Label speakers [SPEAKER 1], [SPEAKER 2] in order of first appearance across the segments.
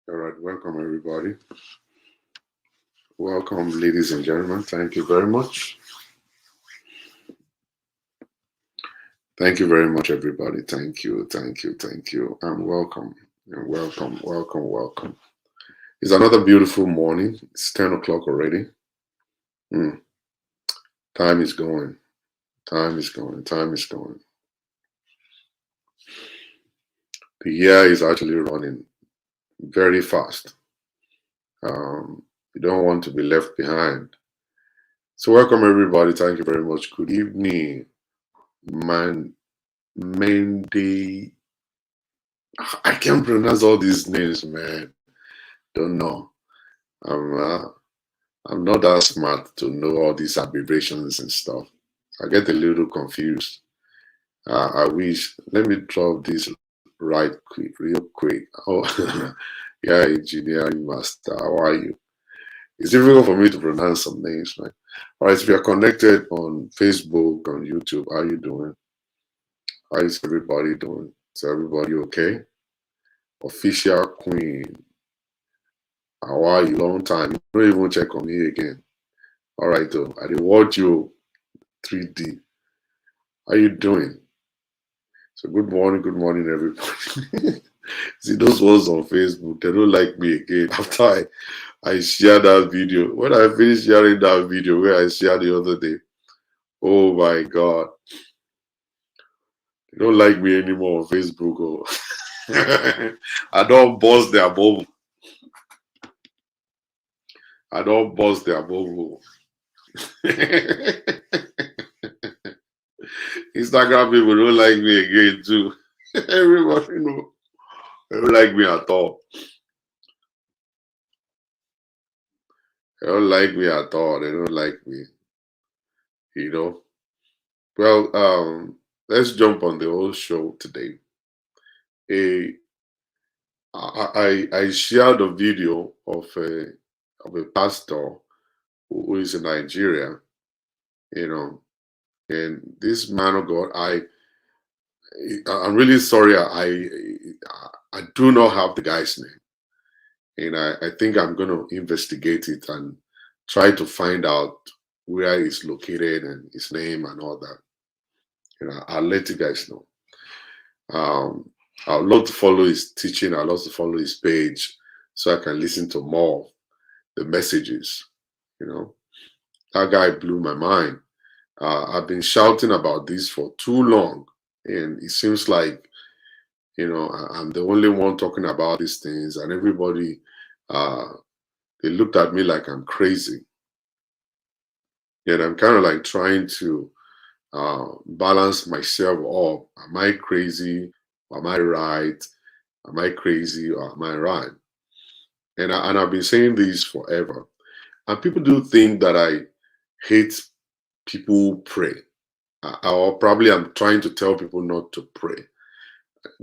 [SPEAKER 1] All right, welcome everybody. Welcome, ladies and gentlemen. Thank you very much. Thank you very much, everybody. Thank you. And welcome, welcome. It's another beautiful morning. It's 10 o'clock already. Mm, time is going. Time is going. The year is actually running very fast. You don't want to be left behind. So, welcome everybody. Thank you very much. Good evening, man. Mandy. I can't pronounce all these names, man. Don't know. I'm uh, I'm not that smart to know all these abbreviations and stuff. I get a little confused. I wish. Let me drop this right quick, real quick. Oh, yeah, engineering master. How are you? It's difficult for me to pronounce some names, man. All right, if you're connected on Facebook, on YouTube, how you doing? How is everybody doing? Is everybody okay? Official Queen. How are you? Long time. You don't even check on me again. All right, though. I did watch you 3D. How you doing? So good morning, everybody. See those ones on Facebook, they don't like me again. After I shared that video. When I finished sharing that video where I shared the other day, oh my god. They don't like me anymore on Facebook. Oh. I don't bust their bubble. I don't bust their bubble. Instagram people don't like me again too. Everybody know they don't like me at all. They don't like me at all. They don't like me. You know. Well, let's jump on the whole show today. A I shared a video of a pastor who is in Nigeria. You know, and this man of God, I'm really sorry. I do not have the guy's name, and I think I'm going to investigate it and try to find out where he's located and his name and all that. I'll let you guys know. Um, I'd love to follow his teaching. I'd love to follow his page so I can listen to more of the messages. You know, that guy blew my mind. I've been shouting about this for too long, and it seems like I'm the only one talking about these things, and everybody they looked at me like I'm crazy, and I'm kind of like trying to balance myself up. Am I crazy? Am I right? Am I crazy or am I right? And I've been saying this forever. And people do think that I hate people who pray. Or probably I'm trying to tell people not to pray.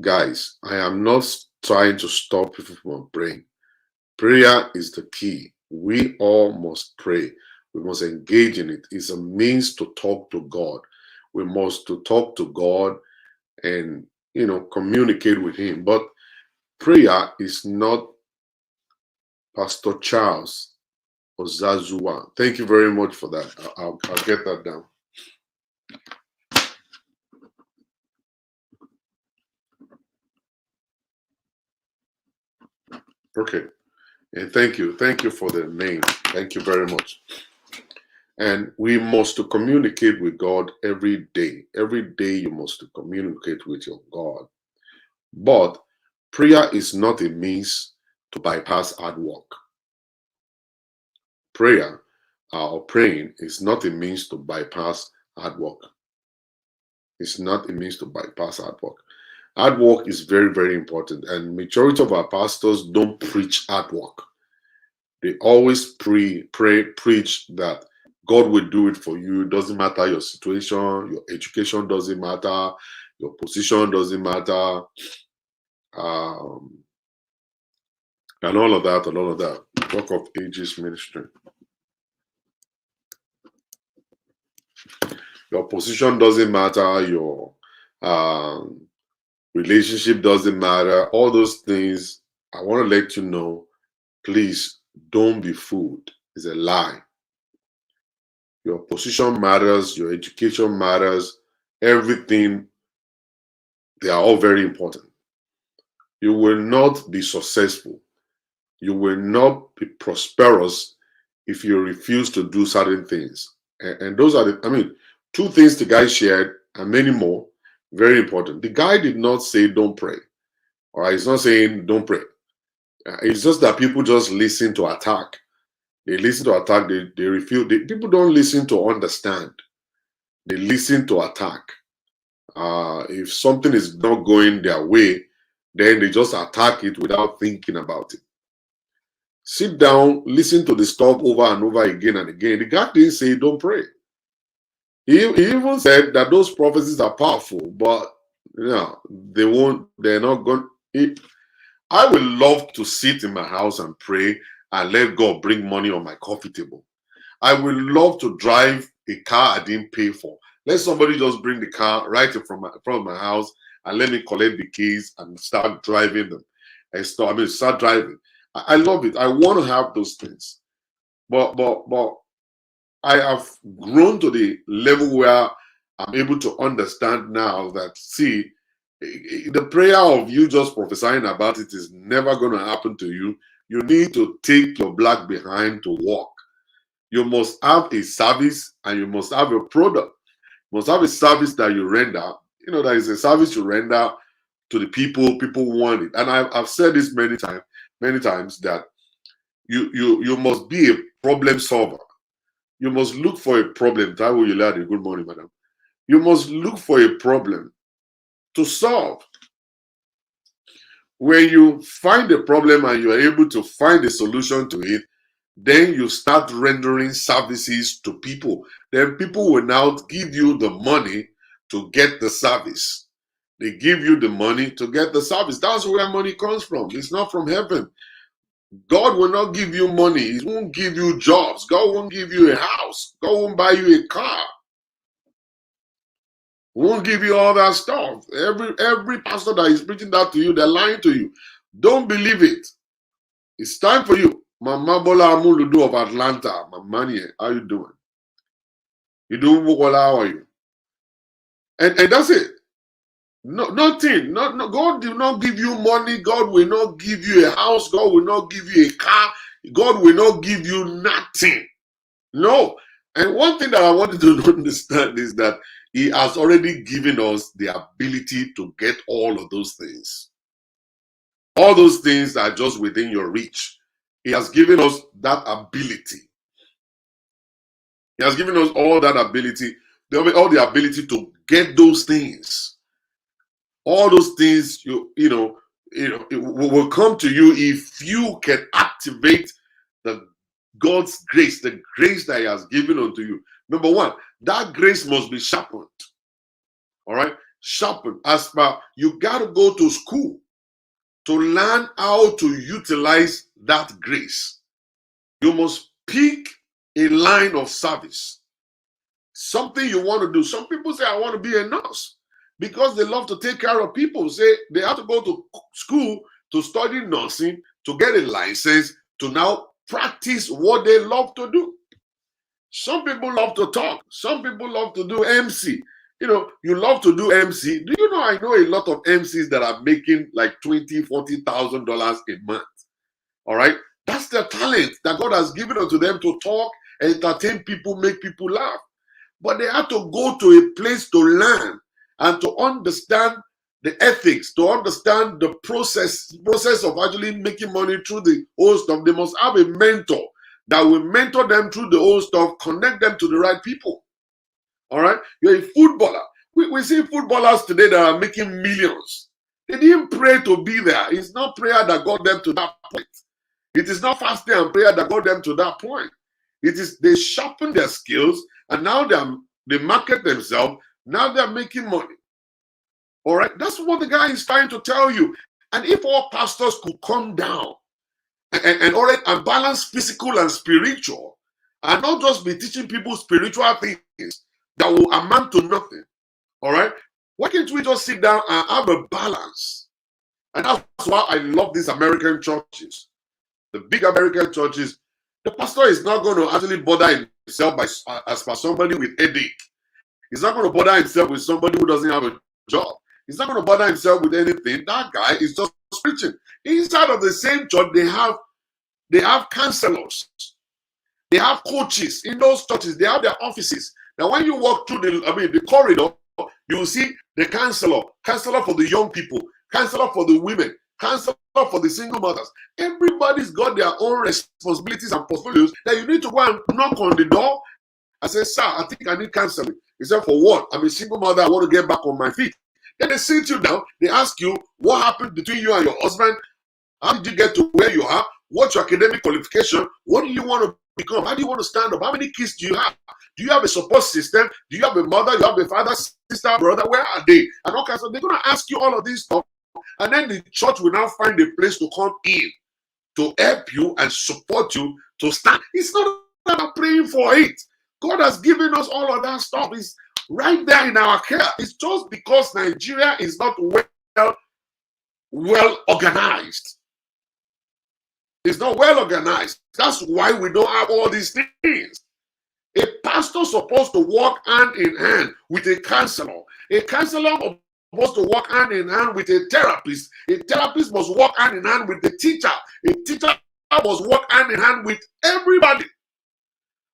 [SPEAKER 1] Guys, I am not trying to stop people from praying. Prayer is the key. We all must pray. We must engage in it. It's a means to talk to God. We must to talk to God and communicate with Him. But prayer is not Pastor Charles Ozazua. Thank you very much for that. I'll get that down. Okay. And thank you. Thank you for the name. Thank you very much. And we must to communicate with God every day. Every day you must to communicate with your God. But prayer is not a means to bypass hard work. Prayer or praying is not a means to bypass hard work. It's not a means to bypass hard work. Hard work is very, very important. And majority of our pastors don't preach hard work. They always preach that God will do it for you. It doesn't matter your situation, your education doesn't matter, your position doesn't matter, and all of that. Talk of ages ministry. Your position doesn't matter, your relationship doesn't matter. All those things I want to let you know, please don't be fooled. It's a lie. Your position matters, your education matters, everything, they are all very important. You will not be successful. You will not be prosperous if you refuse to do certain things. And those are two things the guy shared, and many more, very important. The guy did not say don't pray. All right, he's not saying don't pray. It's just that people just listen to attack. They listen to attack, they refuse. People don't listen to understand. They listen to attack. If something is not going their way, then they just attack it without thinking about it. Sit down, listen to the stuff over and over again and again. The guy didn't say don't pray. He even said that those prophecies are powerful, but they're not going. I would love to sit in my house and pray and let God bring money on my coffee table. I would love to drive a car I didn't pay for. Let somebody just bring the car right in front of my house and let me collect the keys and start driving them. And start driving. I love it. I want to have those things. But I have grown to the level where I'm able to understand now that, see, the prayer of you just prophesying about it is never going to happen to you. You need to take your black behind to walk. You must have a service and you must have a product. You must have a service that you render. That is a service you render to the people. People want it. And I've said this many times that you must be a problem solver. You must look for a problem. Taiwo Yolade, good morning, madam. You must look for a problem to solve. When you find a problem and you are able to find a solution to it, then you start rendering services to people. Then people will now give you the money to get the service. They give you the money to get the service. That's where money comes from. It's not from heaven. God will not give you money. He won't give you jobs. God won't give you a house. God won't buy you a car. He won't give you all that stuff. Every pastor that is preaching that to you, they're lying to you. Don't believe it. It's time for you. Mama Bola Amuludu of Atlanta. Mamani, how you doing? You doing well? How are you? And that's it. No, nothing. No, God will not give you money. God will not give you a house. God will not give you a car. God will not give you nothing. No. And one thing that I wanted to understand is that He has already given us the ability to get all of those things. All those things are just within your reach. He has given us that ability. He has given us all that ability, all the ability to get those things. All those things, it will come to you if you can activate the God's grace, the grace that He has given unto you. Number one, that grace must be sharpened. All right, sharpened. As per, you got to go to school to learn how to utilize that grace. You must pick a line of service, something you want to do. Some people say, I want to be a nurse because they love to take care of people. Say they have to go to school to study nursing, to get a license, to now practice what they love to do. Some people love to talk. Some people love to do MC. You love to do MC. Do you know, I know a lot of MCs that are making like $20,000, $40,000 a month. All right. That's their talent that God has given unto them to talk, entertain people, make people laugh. But they have to go to a place to learn and to understand the ethics, to understand the process of actually making money through the whole stuff. They must have a mentor that will mentor them through the whole stuff, connect them to the right people. All right? You're a footballer. We see footballers today that are making millions. They didn't pray to be there. It's not prayer that got them to that point. It is not fasting and prayer that got them to that point. It is they sharpen their skills and now they market themselves. Now they're making money. All right, that's what the guy is trying to tell you. And if all pastors could come down and balance physical and spiritual, and not just be teaching people spiritual things that will amount to nothing. All right, why can't we just sit down and have a balance? And that's why I love these American churches. The big American churches, the pastor is not going to actually bother himself as per somebody with headache. He's not going to bother himself with somebody who doesn't have a job. He's not going to bother himself with anything. That guy is just preaching. Inside of the same church, they have counselors. They have coaches in those churches. They have their offices. Now, when you walk through the corridor, you will see the counselor for the young people, counselor for the women, counselor for the single mothers. Everybody's got their own responsibilities and portfolios that you need to go and knock on the door. I said, sir, I think I need counseling. He said, for what? I'm a single mother. I want to get back on my feet. Then they sit you down. They ask you, what happened between you and your husband? How did you get to where you are? What's your academic qualification? What do you want to become? How do you want to stand up? How many kids do you have? Do you have a support system? Do you have a mother? You have a father, sister, brother? Where are they? And all kinds of, they're going to ask you all of this stuff. And then the church will now find a place to come in to help you and support you to stand. It's not about praying for it. God has given us all of that stuff. It's right there in our care. It's just because Nigeria is not well organized. It's not well organized. That's why we don't have all these things. A pastor is supposed to work hand in hand with a counselor. A counselor is supposed to work hand in hand with a therapist. A therapist must work hand in hand with the teacher. A teacher must work hand in hand with everybody.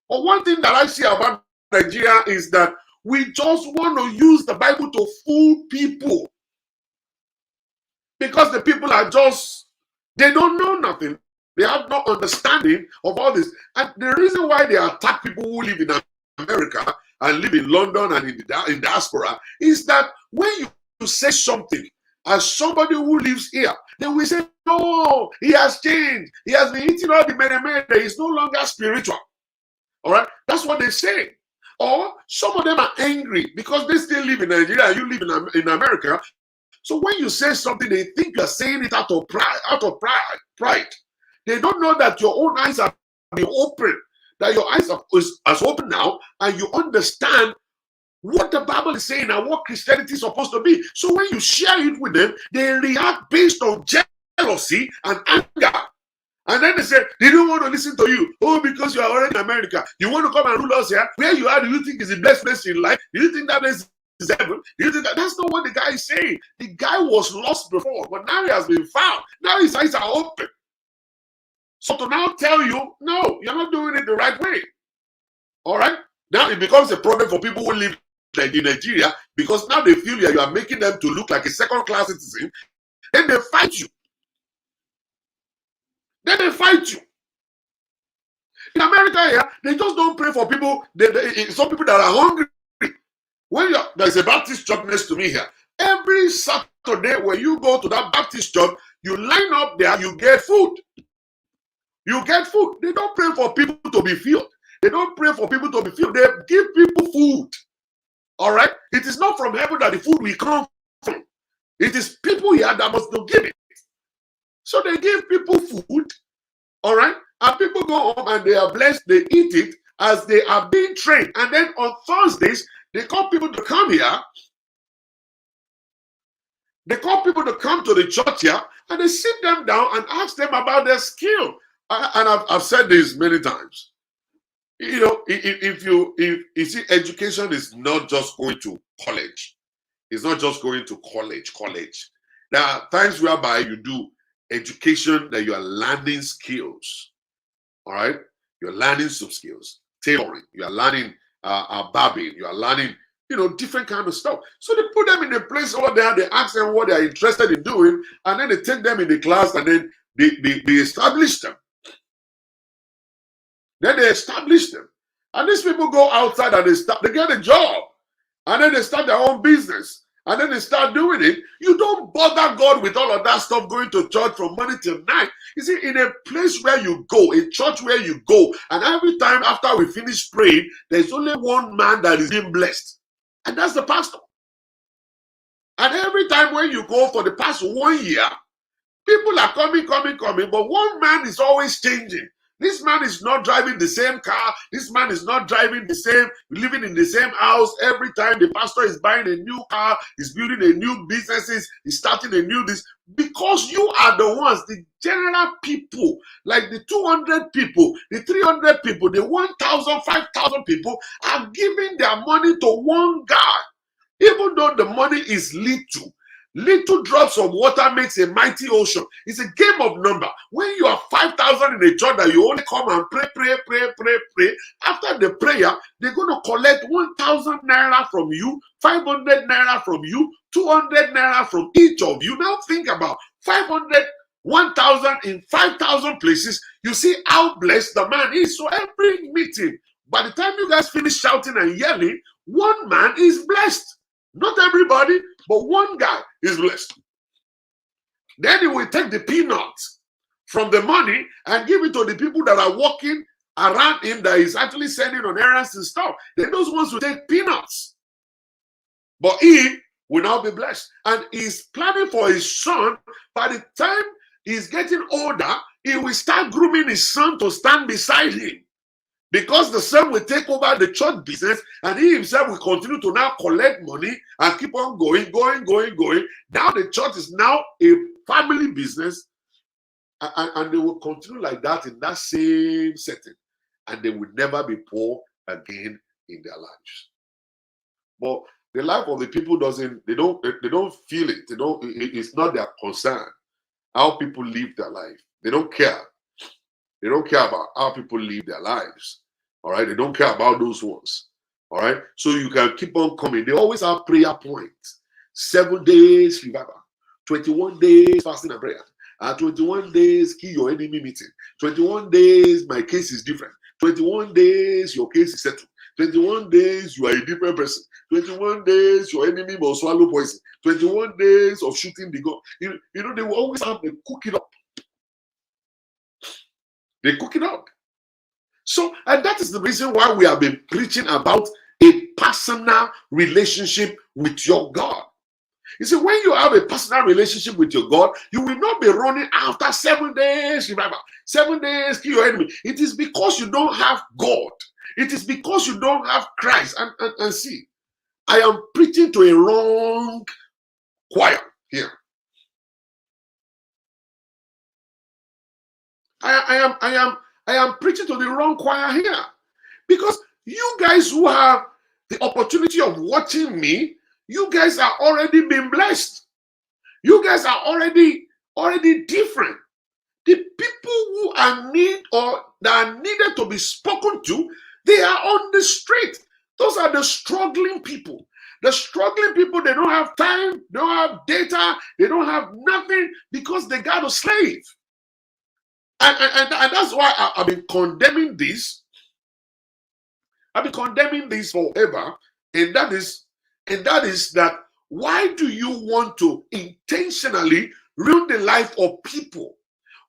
[SPEAKER 1] But one thing that I see about Nigeria is that we just want to use the Bible to fool people. Because the people are they don't know nothing. They have no understanding of all this. And the reason why they attack people who live in America and live in London and in diaspora is that when you say something as somebody who lives here, then we say, no, he has changed. He has been eating all the mere. He's no longer spiritual. All right? That's what they say. Or some of them are angry because they still live in Nigeria and you live in America. So when you say something, they think you're saying it out of pride. They don't know that your own eyes have been opened, that your eyes are open now, and you understand what the Bible is saying and what Christianity is supposed to be. So when you share it with them, they react based on jealousy and anger. And then they say, they don't want to listen to you. Oh, because you are already in America. You want to come and rule us here? Where you are, do you think is the best place in life? Do you think that is heaven? Do you think that's not what the guy is saying? The guy was lost before, but now he has been found. Now his eyes are open. So to now tell you, no, you're not doing it the right way. All right? Now it becomes a problem for people who live in Nigeria because now they feel you are making them to look like a second-class citizen. Then they fight you. In America here, they just don't pray for people. Some people that are hungry. There's a Baptist church next to me here. Every Saturday when you go to that Baptist church, you line up there, you get food. You get food. They don't pray for people to be filled. They don't pray for people to be filled. They give people food. All right? It is not from heaven that the food will come from. It is people here that must give it. So they give people food, all right? And people go home and they are blessed. They eat it as they are being trained. And then on Thursdays, they call people to come here. They call people to come to the church here and they sit them down and ask them about their skill. And I've said this many times. You know, if you see, education is not just going to college. It's not just going to college. There are times whereby you do education that you are learning skills. All right? You're learning some skills. Tailoring. You are learning barbing. You are learning, different kind of stuff. So they put them in a place over there. They ask them what they are interested in doing. And then they take them in the class and then they establish them. Then they establish them. And these people go outside and they get a job. And then they start their own business. And then they start doing it. You don't bother God with all of that stuff going to church from morning till night. You see, in a place where you go, a church where you go, and every time after we finish praying, there's only one man that is being blessed. And that's the pastor. And every time when you go for the past 1 year, people are coming, but one man is always changing. This man is not driving the same car. This man is not driving the same, living in the same house. Every time the pastor is buying a new car, he's building a new businesses, he's starting a new this. Because you are the ones, the general people, like the 200 people, the 300 people, the 1,000, 5,000 people are giving their money to one guy. Even though the money is little, little drops of water makes a mighty ocean. It's a game of number. When you are 5,000 in a church that you only come and pray. After the prayer, they're going to collect 1,000 naira from you, 500 naira from you, 200 naira from each of you. Now think about 500, 1,000 in 5,000 places. You see how blessed the man is. So every meeting, by the time you guys finish shouting and yelling, one man is blessed. Not everybody, but one guy is blessed. Then he will take the peanuts from the money and give it to the people that are walking around him that is actually sending on errands and stuff. Then those ones will take peanuts. But he will now be blessed. And he's planning for his son. By the time he's getting older, he will start grooming his son to stand beside him. Because the son will take over the church business and he himself will continue to now collect money and keep on going. Now the church is now a family business and they will continue like that in that same setting. And they will never be poor again in their lives. But the life of the people they don't feel it. It's not their concern how people live their life. They don't care. They don't care about how people live their lives. All right. They don't care about those ones. All right. So you can keep on coming. They always have prayer points. 7 days revival. 21 days fasting and prayer. 21 days kill your enemy meeting. 21 days my case is different. 21 days your case is settled. 21 days you are a different person. 21 days your enemy must swallow poison. 21 days of shooting the gun. You know, they will always have to cook it up. They cook it up. So, and that is the reason why we have been preaching about a personal relationship with your God. You see, when you have a personal relationship with your God, you will not be running after 7 days. Remember, 7 days, kill your enemy. It is because you don't have God. It is because you don't have Christ. And see, I am preaching to a wrong choir here. I am preaching to the wrong choir here. Because you guys who have the opportunity of watching me, you guys are already being blessed. You guys are already different. The people who are that are needed to be spoken to, they are on the street. Those are the struggling people. The struggling people, they don't have time, they don't have data, they don't have nothing because they got a slave. And that's why I've been condemning this. I've been condemning this forever. And that is that why do you want to intentionally ruin the life of people?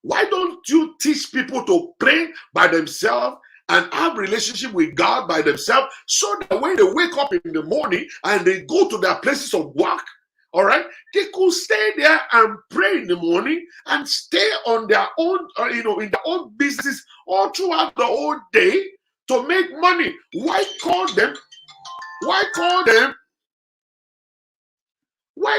[SPEAKER 1] Why don't you teach people to pray by themselves and have relationship with God by themselves so that when they wake up in the morning and they go to their places of work, all right, they could stay there and pray in the morning and stay on their own, in their own business all throughout the whole day to make money. Why call them? Why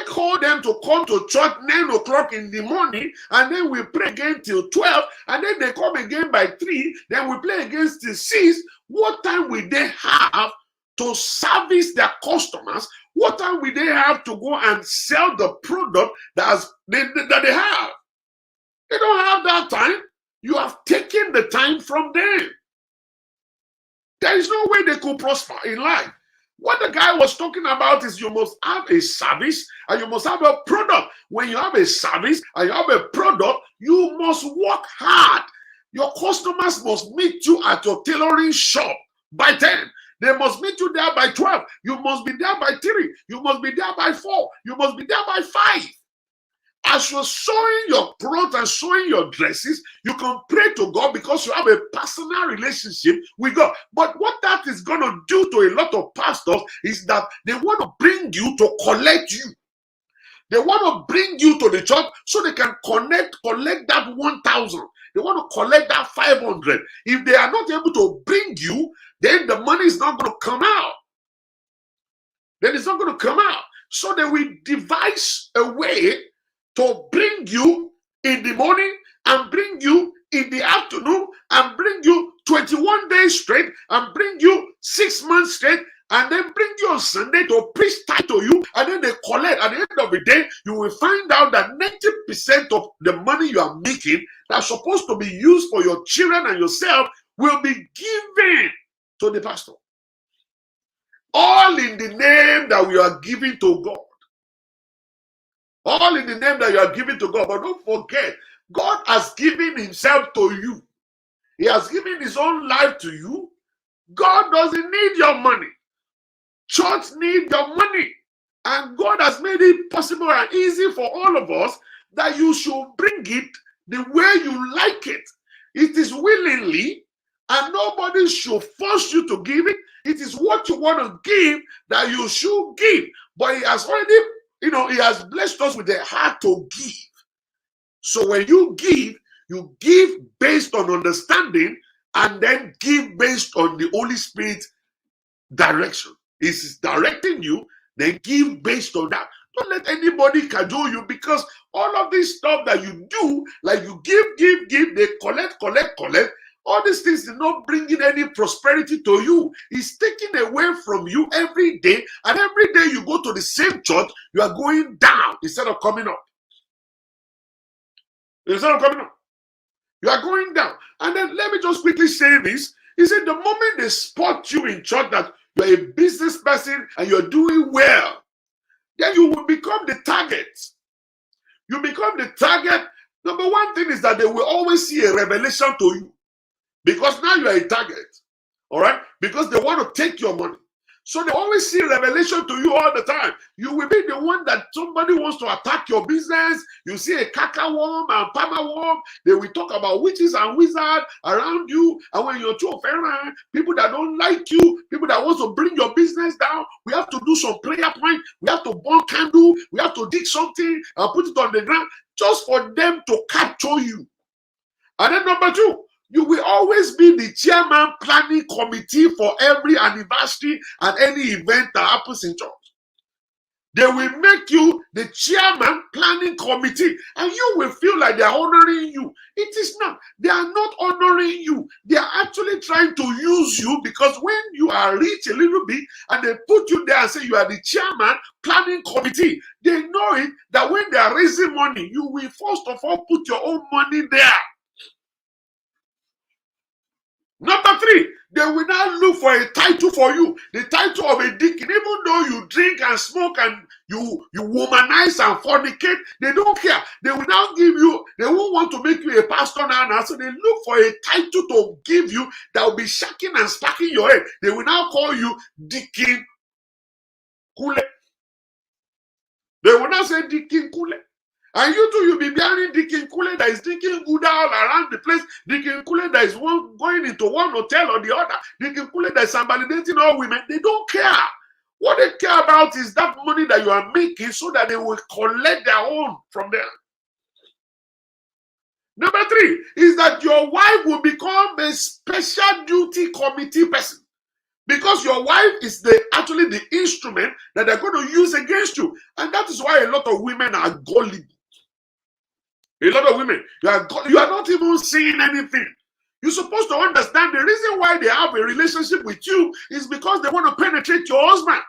[SPEAKER 1] call them to come to church 9 o'clock in the morning and then we pray again till 12 and then they come again by 3, then we play against till 6? What time will they have to service their customers? What time will they have to go and sell the product that they have? They don't have that time. You have taken the time from them. There is no way they could prosper in life. What the guy was talking about is you must have a service and you must have a product. When you have a service and you have a product, you must work hard. Your customers must meet you at your tailoring shop by 10. They must meet you there by 12. You must be there by 3. You must be there by 4. You must be there by 5. As you're sewing your clothes and sewing your dresses, you can pray to God because you have a personal relationship with God. But what that is going to do to a lot of pastors is that they want to bring you to collect you. They want to bring you to the church so they can collect that 1,000. They want to collect that 500. If they are not able to bring you, then the money is not going to come out. Then it's not going to come out. So they will devise a way to bring you in the morning and bring you in the afternoon and bring you 21 days straight and bring you 6 months straight and then bring you on Sunday to preach tight to you, and then they collect. At the end of the day, you will find out that 90% of the money you are making that's supposed to be used for your children and yourself will be given to the pastor. All in the name that we are giving to God. All in the name that you are giving to God. But don't forget, God has given himself to you. He has given his own life to you. God doesn't need your money. Church needs your money. And God has made it possible and easy for all of us that you should bring it the way you like it. It is willingly, and nobody should force you to give it. It is what you want to give that you should give. But he has already, he has blessed us with a heart to give. So when you give based on understanding and then give based on the Holy Spirit direction. He's directing you, then give based on that. Don't let anybody cajole you, because all of this stuff that you do, like you give, they collect. All these things are not bringing any prosperity to you. It's taking away from you every day. And every day you go to the same church, you are going down instead of coming up. Instead of coming up, you are going down. And then let me just quickly say this. He said the moment they spot you in church that you're a business person and you're doing well, then you will become the target. You become the target. Number one thing is that they will always see a revelation to you. Because now you are a target. All right? Because they want to take your money. So they always see revelation to you all the time. You will be the one that somebody wants to attack your business. You see a kaka worm and palmer worm. They will talk about witches and wizards around you. And when you're too offended, people that don't like you, people that want to bring your business down, we have to do some prayer point. We have to burn candle. We have to dig something and put it on the ground just for them to capture you. And then number two, you will always be the chairman planning committee for every anniversary and any event that happens in church. They will make you the chairman planning committee, and you will feel like they are honoring you. It is not. They are not honoring you. They are actually trying to use you, because when you are rich a little bit and they put you there and say you are the chairman planning committee, they know it that when they are raising money, you will first of all put your own money there. Number three, they will now look for a title for you, the title of a deacon. Even though you drink and smoke and you womanize and fornicate, they don't care. They will now give you, they won't want to make you a pastor now. So they look for a title to give you that will be shaking and sparking your head. They will now call you Deacon Kule. They will now say Deacon Kule. And you too, you'll be bearing Deacon Kule that is drinking good all around the place. Deacon Kule that is going into one hotel or the other. Deacon Kule that is validating all women. They don't care. What they care about is that money that you are making, so that they will collect their own from there. Number three is that your wife will become a special duty committee person. Because your wife is actually the instrument that they're going to use against you. And that is why a lot of women are gullible. A lot of women, you are not even seeing anything. You're supposed to understand the reason why they have a relationship with you is because they want to penetrate your husband.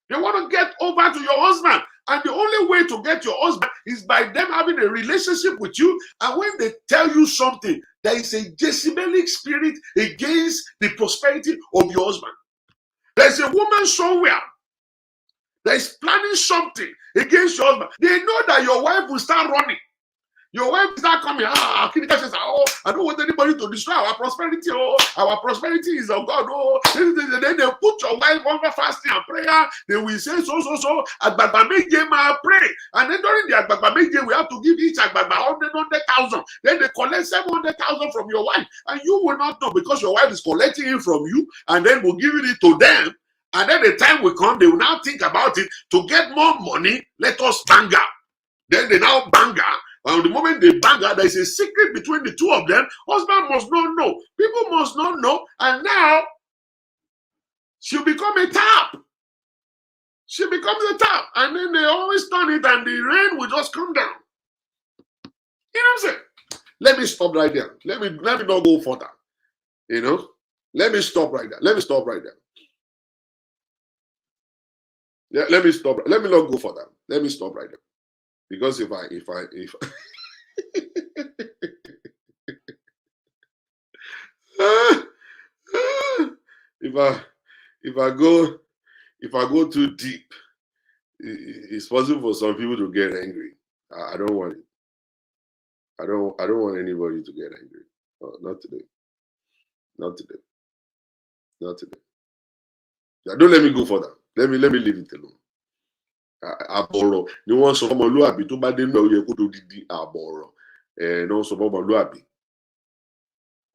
[SPEAKER 1] They want to get over to your husband. And the only way to get your husband is by them having a relationship with you. And when they tell you something, there is a Jezebelic spirit against the prosperity of your husband. There's a woman somewhere that is planning something against your husband. They know that your wife will start running. Your wife will start coming. Kinika says, I don't want anybody to destroy our prosperity. Our prosperity is of God. Then they put your wife under fasting and prayer. They will say so. Agbagba meje ma pray. And then during the Agbagba meje, we have to give each Agbagba 100,000. Then they collect 700,000 from your wife. And you will not know, because your wife is collecting it from you and then will give it to them. And then the time will come, they will now think about it. To get more money, let us bang her. Then they now bang her. now, the moment they bang her, there is a secret between the two of them. Husband must not know. People must not know. And now, she'll become a tap. She becomes a tap. And then they always turn it and the rain will just come down. You know what I'm saying? Let me stop right there. Let me not go further. You know? Let me stop right there. Let me stop right there. Yeah, let me stop. Let me not go further. Let me stop right there. Because if I if I go too deep, it's possible for some people to get angry. I don't want it. I don't want anybody to get angry. Not today. Not today. Not today. Yeah, don't let me go further. Let me leave it alone. Àbọ̀rọ̀ ni wọ́n sọ fọmọlúàbí tó bá dé náà ó yẹ kó tó di àbọ̀rọ̀ náà sọ fọmọlúàbí.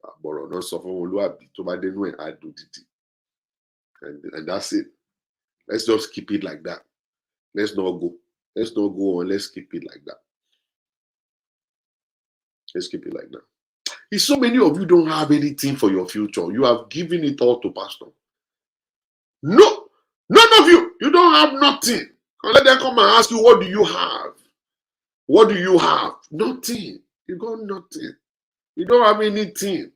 [SPEAKER 1] Àbọ̀rọ̀ náà sọ fọmọlúàbí tó bá dé náà á dòdìdì. And that's it. Let's just keep it like that. Let's not go. Let's not go on. Let's keep it like that. Let's keep it like that. It's so many of you don't have anything for your future. You have given it all to pastor. No, none of you. You don't have nothing. Let them come and ask you, what do you have? What do you have? Nothing. You got nothing. You don't have anything.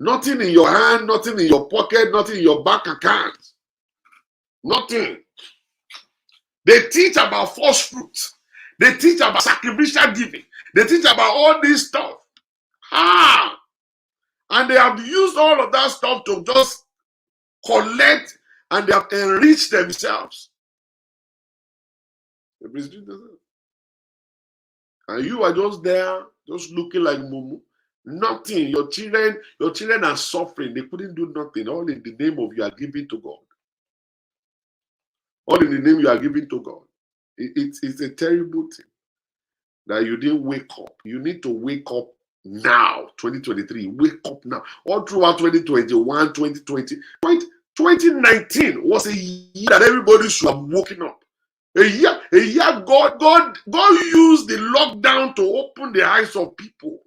[SPEAKER 1] Nothing in your hand, nothing in your pocket, nothing in your bank account. Nothing. They teach about false fruits. They teach about sacrificial giving. They teach about all this stuff. And they have used all of that stuff to just collect, and they have enriched themselves. And you are just there, just looking like mumu. Nothing. Your children are suffering. They couldn't do nothing. All in the name of you are giving to God. All in the name you are giving to God. It's a terrible thing that you didn't wake up. You need to wake up now, 2023. Wake up now. All throughout 2021, 2020, 2019 was a year that everybody should have woken up. A year God used the lockdown to open the eyes of people,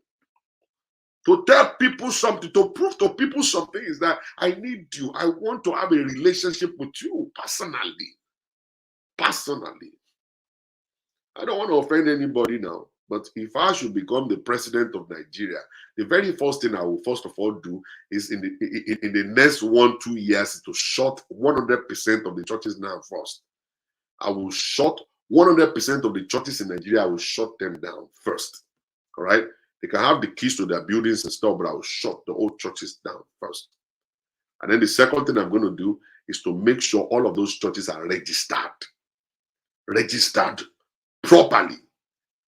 [SPEAKER 1] to tell people something, to prove to people something is that I need you. I want to have a relationship with you personally. Personally. I don't want to offend anybody now, but if I should become the president of Nigeria, the very first thing I will first of all do is in the next 1-2 years to shut 100% of the churches now first. I will shut 100% of the churches in Nigeria. I will shut them down first. All right? They can have the keys to their buildings and stuff, but I will shut the old churches down first. And then the second thing I'm going to do is to make sure all of those churches are registered properly,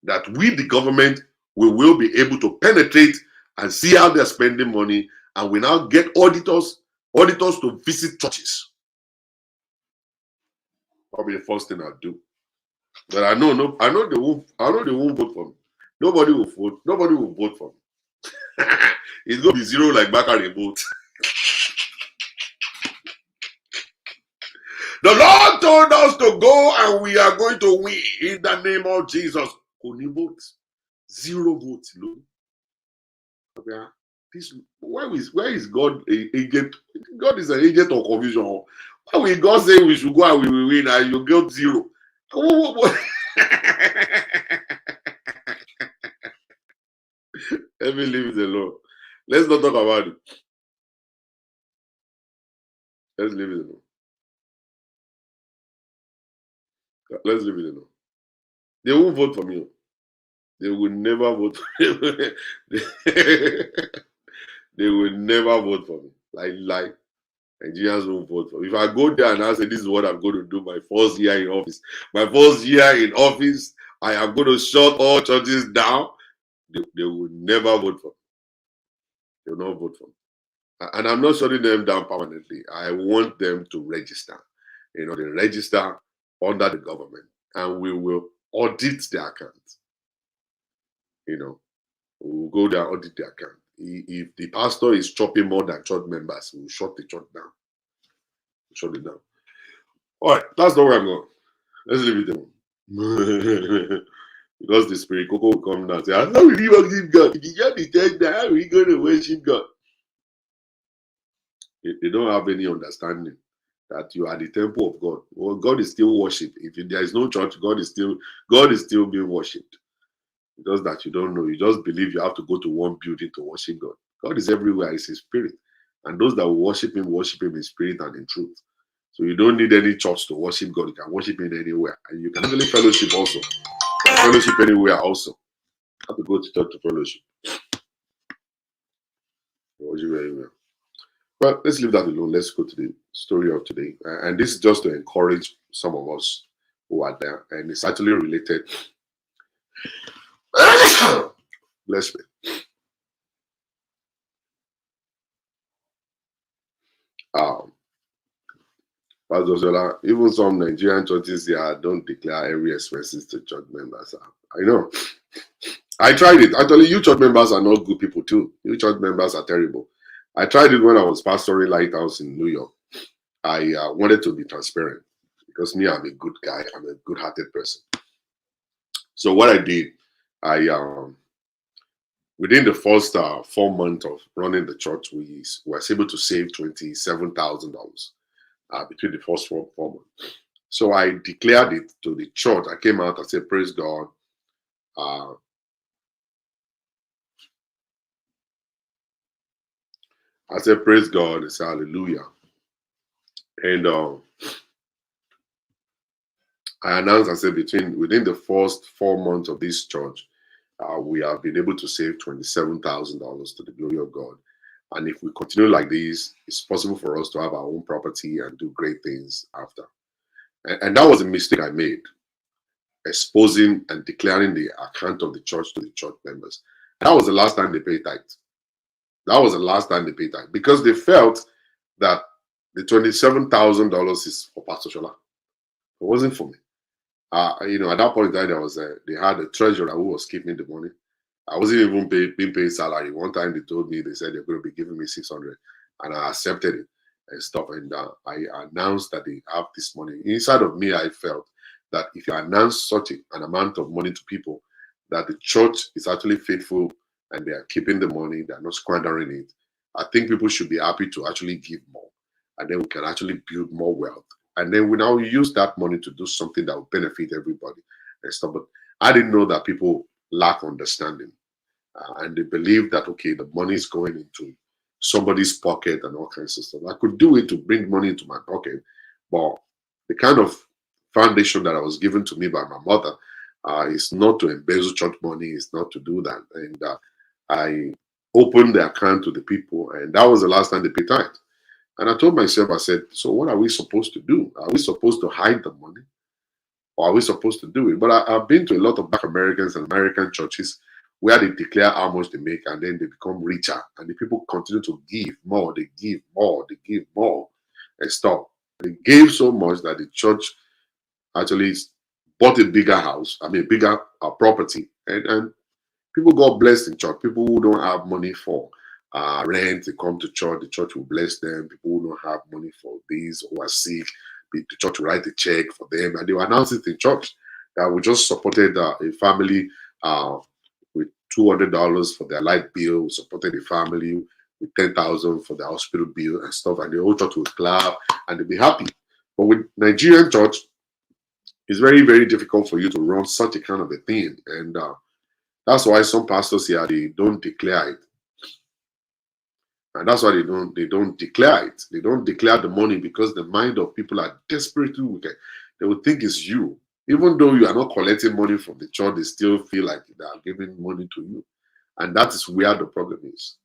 [SPEAKER 1] that we, the government, we will be able to penetrate and see how they're spending money, and we now get auditors to visit churches. Probably the first thing I'll do. But I know they won't vote for me. Nobody will vote for me. It's gonna be zero like Bakari vote. The Lord told us to go and we are going to win in the name of Jesus. Only vote. Zero votes. Where is God an agent? God is an agent of confusion. Why will God say we should go and we will win and you get zero? Let me leave it alone. Let's not talk about it. Let's leave it alone. Let's leave it alone. They won't vote for me. They will never vote for me. They will never vote for me. Like Nigerians won't vote for me. If I go there and I say this is what I'm going to do my first year in office. My first year in office, I am going to shut all churches down. They will never vote for me. They will not vote for me. And I'm not shutting them down permanently. I want them to register. They register under the government, and we will audit their account. We'll go there and audit their account. If the pastor is chopping more than church members, we'll shut the church down. Shut it down. All right, that's not where I'm going. Let's leave it alone. because the spirit Coco will come down and say, how will you worship God? If you just be telling that, how are we going to worship God? They don't have any understanding that you are the temple of God. Well, God is still worshipped. If there is no church, God is still being worshipped. Just that you don't know. You just believe you have to go to one building to worship God. God is everywhere. It's His spirit. And those that will worship Him in spirit and in truth. So you don't need any church to worship God. You can worship Him anywhere. And you can actually fellowship also. You can fellowship anywhere also. You have to go to church to fellowship. Worship anywhere. Well, let's leave that alone. Let's go to the story of today. And this is just to encourage some of us who are there. And it's actually related. Bless me. Um, Pastor Zola, even some Nigerian churches here don't declare every expenses to church members. I know. I tried it. Actually, you church members are not good people too. You church members are terrible. I tried it when I was pastoring Lighthouse in New York. I wanted to be transparent because me, I'm a good guy. I'm a good-hearted person. So what I did, I within the first 4 months of running the church, we were able to save $27,000 between the first four months. So I declared it to the church. I came out and said, "Praise God." I said, "Praise God." I said, "Hallelujah." And I announced, I said, within the first 4 months of this church, we have been able to save $27,000 to the glory of God. And if we continue like this, it's possible for us to have our own property and do great things after. And that was a mistake I made, exposing and declaring the account of the church to the church members. That was the last time they paid tithe. That was the last time they paid tithe because they felt that the $27,000 is for Pastor Shola. It wasn't for me. At that point in time, they had a treasurer who was keeping the money. I wasn't even being paid salary. One time they told me, they said they're going to be giving me 600, and I accepted it and stuff. And I announced that they have this money. Inside of me, I felt that if you announce such an amount of money to people, that the church is actually faithful and they are keeping the money, they're not squandering it. I think people should be happy to actually give more, and then we can actually build more wealth. And then we now use that money to do something that will benefit everybody and stuff. But I didn't know that people lack understanding. And they believe that, okay, the money is going into somebody's pocket and all kinds of stuff. I could do it to bring money into my pocket, but the kind of foundation that I was given to me by my mother is not to embezzle church money, is not to do that. And I opened the account to the people, and that was the last time they paid tithe. And I told myself, I said, so what are we supposed to do? Are we supposed to hide the money? Or are we supposed to do it? But I've been to a lot of Black Americans and American churches where they declare how much they make and then they become richer. And the people continue to give more, they give more, they give more and stuff. They gave so much that the church actually bought a bigger house, bigger property. And people got blessed in church. People who don't have money for rent, they come to church, the church will bless them. People who don't have money for these who are sick, the church will write a check for them. And they will announce it in church that we just supported a family with $200 for their light bill, we supported a family with 10,000 for their hospital bill and stuff. And the whole church will clap and they'll be happy. But with Nigerian church, it's very, very difficult for you to run such a kind of a thing. And that's why some pastors here, they don't declare it. And that's why they don't declare it. They don't declare the money because the mind of people are desperately wicked. They will think it's you. Even though you are not collecting money from the church, they still feel like they are giving money to you. And that is where the problem is.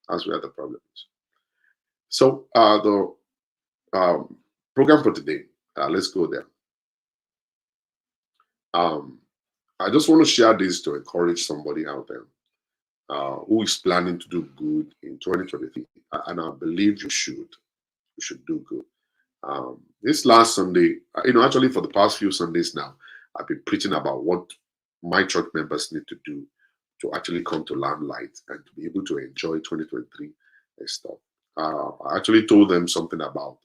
[SPEAKER 1] That's where the problem is. So the program for today, let's go there. I just want to share this to encourage somebody out there who is planning to do good in 2023. And I believe you should do good. This last Sunday, actually for the past few Sundays now, I've been preaching about what my church members need to do to actually come to limelight and to be able to enjoy 2023 and stuff. I actually told them something about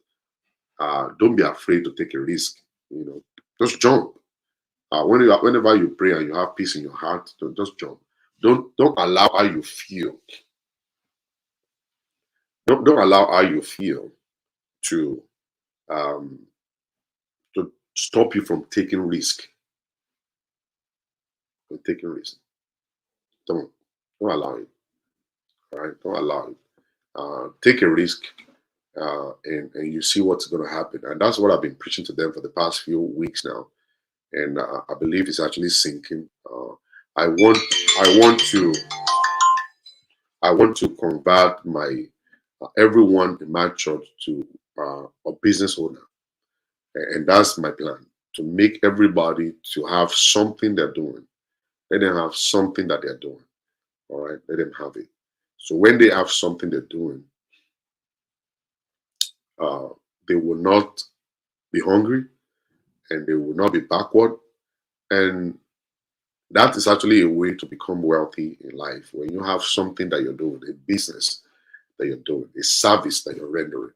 [SPEAKER 1] don't be afraid to take a risk. Just jump. Whenever you pray and you have peace in your heart, don't just jump. Don't allow how you feel. Don't allow how you feel to um, to stop you from taking risk. From taking risk. Don't don't allow it. All right, don't allow it. Take a risk, and you see what's going to happen. And that's what I've been preaching to them for the past few weeks now. And I believe it's actually sinking. I want I want to I want to convert my everyone in my church to a business owner, and that's my plan, to make everybody to have something they're doing. Let them have something that they're doing. All right, let them have it. So when they have something they're doing, uh, they will not be hungry and they will not be backward. And that is actually a way to become wealthy in life. When you have something that you're doing, a business that you're doing, a service that you're rendering.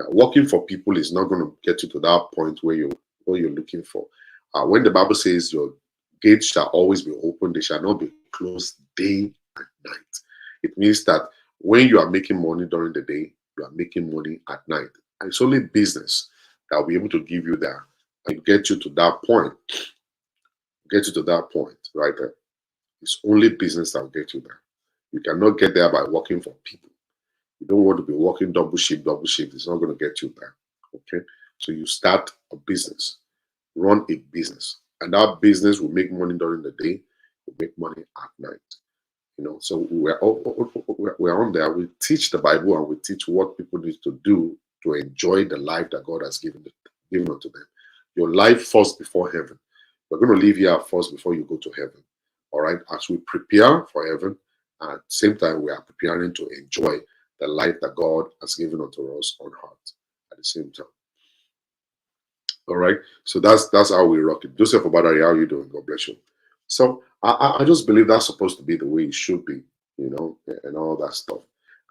[SPEAKER 1] Working for people is not going to get you to that point where you're looking for. When the Bible says your gates shall always be open, they shall not be closed day and night. It means that when you are making money during the day, you are making money at night. And it's only business that will be able to give you that and get you to that point. Get you to that point right there. It's only business that will get you there. You cannot get there by working for people. You don't want to be working double shift, double shift. It's not going to get you there. Okay. So you start a business, run a business, and that business will make money during the day, will make money at night. So we're on there. We teach the Bible and we teach what people need to do to enjoy the life that God has given unto them. Your life first before heaven. We're going to live here first before you go to heaven. All right. As we prepare for heaven, at the same time we are preparing to enjoy the life that God has given unto us on earth at the same time. All right. So that's how we rock it. Joseph Obadari, how are you doing? God bless you. So I just believe that's supposed to be the way it should be, and all that stuff.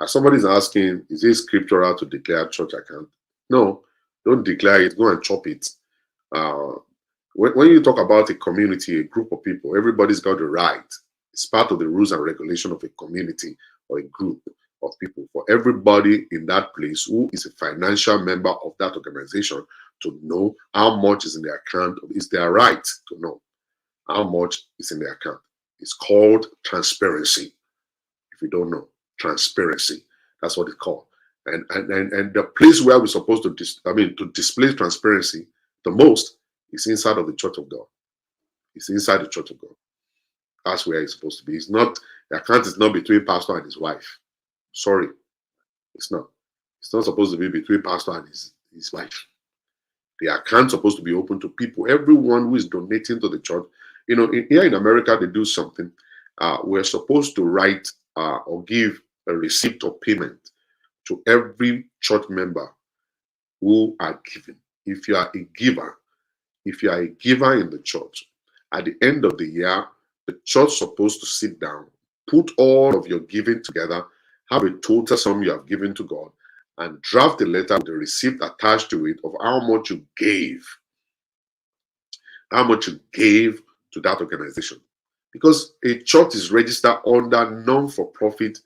[SPEAKER 1] Somebody's asking, is it scriptural to declare church account? No, don't declare it. Go and chop it. Uh, when you talk about a community, a group of people, everybody's got the right. It's part of the rules and regulation of a community or a group of people. For everybody in that place who is a financial member of that organization to know how much is in their account, it's their right to know how much is in their account. It's called transparency. If you don't know, transparency. That's what it's called. And the place where we're supposed to display transparency the most is inside of the church of God. It's inside the church of God. That's where it's supposed to be. It's not, the account is not between pastor and his wife. Sorry, it's not. It's not supposed to be between pastor and his wife. The account is supposed to be open to people. Everyone who is donating to the church. Here in America, they do something. We're supposed to write or give a receipt of payment to every church member who are giving. If you are a giver in the church, at the end of the year, the church is supposed to sit down, put all of your giving together, have a total sum you have given to God, and draft a letter with a receipt attached to it of how much you gave to that organization. Because a church is registered under non-for-profit,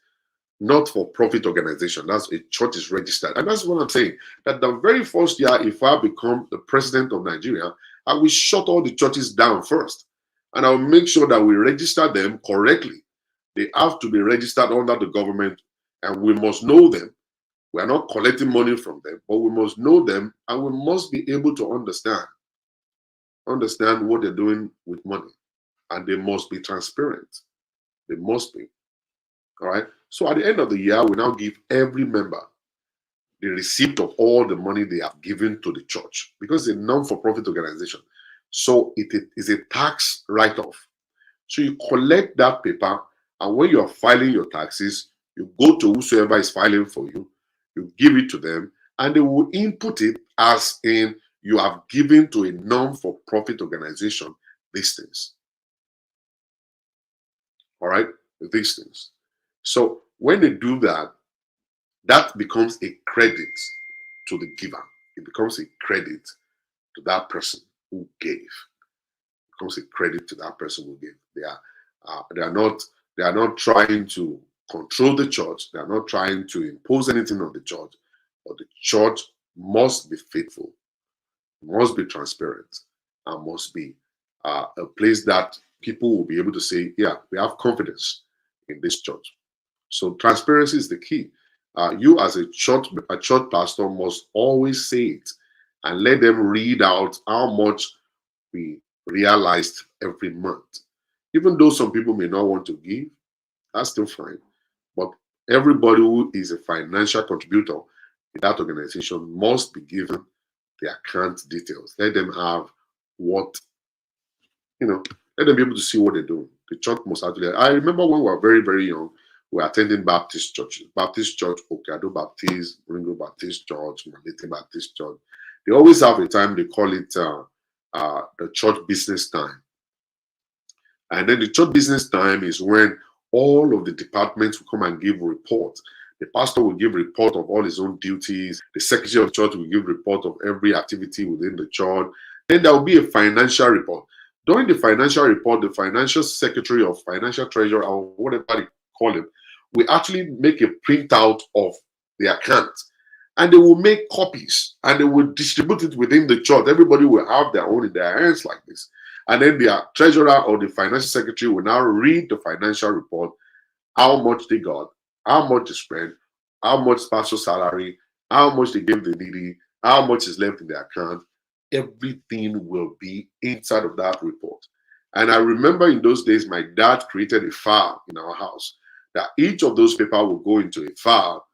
[SPEAKER 1] not-for-profit organization. That's a church is registered. And that's what I'm saying. That the very first year, if I become the president of Nigeria, I will shut all the churches down first. And I'll make sure that we register them correctly. They have to be registered under the government, and we must know them. We are not collecting money from them, but we must know them, and we must be able to understand what they're doing with money. And they must be transparent. They must be. All right. So at the end of the year, we now give every member the receipt of all the money they have given to the church, because it's a non-for-profit organization. So it is a tax write-off. So you collect that paper, and when you are filing your taxes, you go to whosoever is filing for you, you give it to them, and they will input it as in you have given to a non-for-profit organization these things. All right, these things. So when they do that, that becomes a credit to the giver. It becomes a credit to that person who gave. becomes a credit to that person who gave. They are not trying to control the church. They are not trying to impose anything on the church. But the church must be faithful, must be transparent, and must be a place that people will be able to say, yeah, we have confidence in this church. So transparency is the key. You as a church pastor must always say it and let them read out how much we realized every month. Even though some people may not want to give, that's still fine. But everybody who is a financial contributor in that organization must be given the account details. Let them have what, let them be able to see what they're doing. The church must actually. I remember when we were very, very young, we were attending Baptist churches. Baptist Church, Okado Baptist, Ringo Baptist Church, Malete Baptist Church. They always have a time, they call it the church business time. And then the church business time is when all of the departments will come and give reports. The pastor will give report of all his own duties. The secretary of the church will give report of every activity within the church. Then there will be a financial report. During the financial report, the financial secretary or financial treasurer or whatever they call him, we actually make a printout of the account. And they will make copies and they will distribute it within the church. Everybody will have their own in their hands like this. And then the treasurer or the financial secretary will now read the financial report, how much they got, how much they spent, how much pastor salary, how much they gave the needy, how much is left in the account. Everything will be inside of that report. And I remember in those days, my dad created a file in our house that each of those papers will go into a file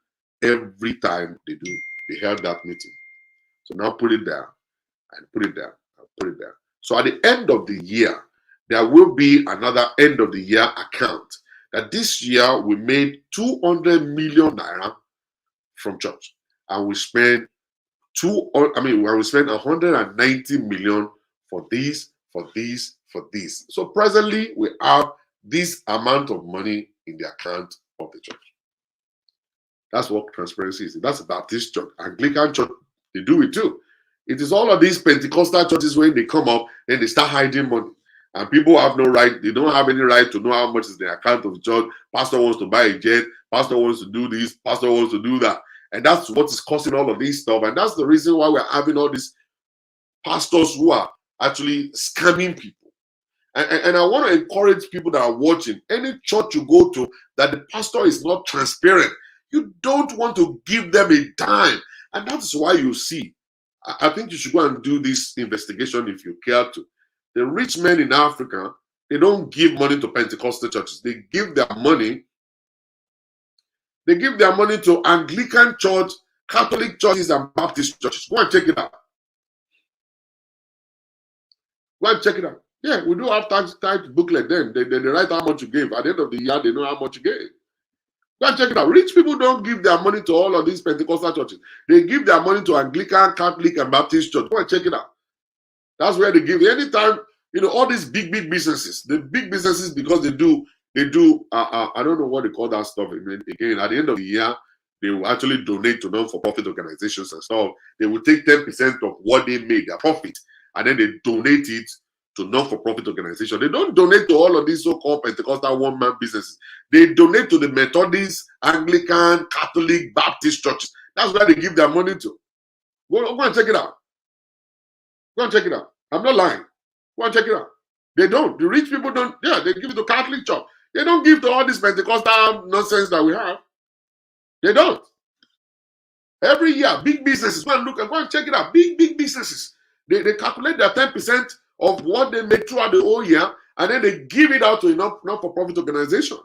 [SPEAKER 1] every time they held that meeting. So now put it there and put it there and put it there. So at the end of the year, there will be another end of the year account that this year we made 200 million naira from church, and we spent we spent 190 million for this, for this, for this. So presently we have this amount of money in the account of the church. That's what transparency is. That's a Baptist church. Anglican church, they do it too. It is all of these Pentecostal churches when they come up, then they start hiding money. And people have no right, they don't have any right to know how much is the account of the church. Pastor wants to buy a jet, pastor wants to do this, pastor wants to do that. And that's what is causing all of this stuff. And that's the reason why we're having all these pastors who are actually scamming people. And I want to encourage people that are watching, any church you go to that the pastor is not transparent, you don't want to give them a dime. And that's why you see, I think you should go and do this investigation if you care to. The rich men in Africa, they don't give money to Pentecostal churches. They give their money to Anglican church, Catholic churches, and Baptist churches. Go and check it out. Go and check it out. Yeah, we do have tax booklet then. They write how much you gave. At the end of the year, they know how much you gave. Go and check it out. Rich people don't give their money to all of these Pentecostal churches. They give their money to Anglican, Catholic, and Baptist church. Go and check it out. That's where they give. Anytime, all these big businesses, the big businesses, because they do, I don't know what they call that stuff. Again, at the end of the year, they will actually donate to non-for-profit organizations and stuff. They will take 10% of what they made, their profit, and then they donate it to non-for-profit organizations. They don't donate to all of these so-called Pentecostal one-man businesses. They donate to the Methodist, Anglican, Catholic, Baptist churches. That's where they give their money to. Go and check it out. Go and check it out. I'm not lying. Go and check it out. They don't. The rich people don't. Yeah, they give it to Catholic church. They don't give to all this Pentecostal nonsense that we have. They don't. Every year, big businesses. Go and check it out. Big businesses. They calculate their 10% of what they make throughout the whole year, and then they give it out to a non-for-profit organization.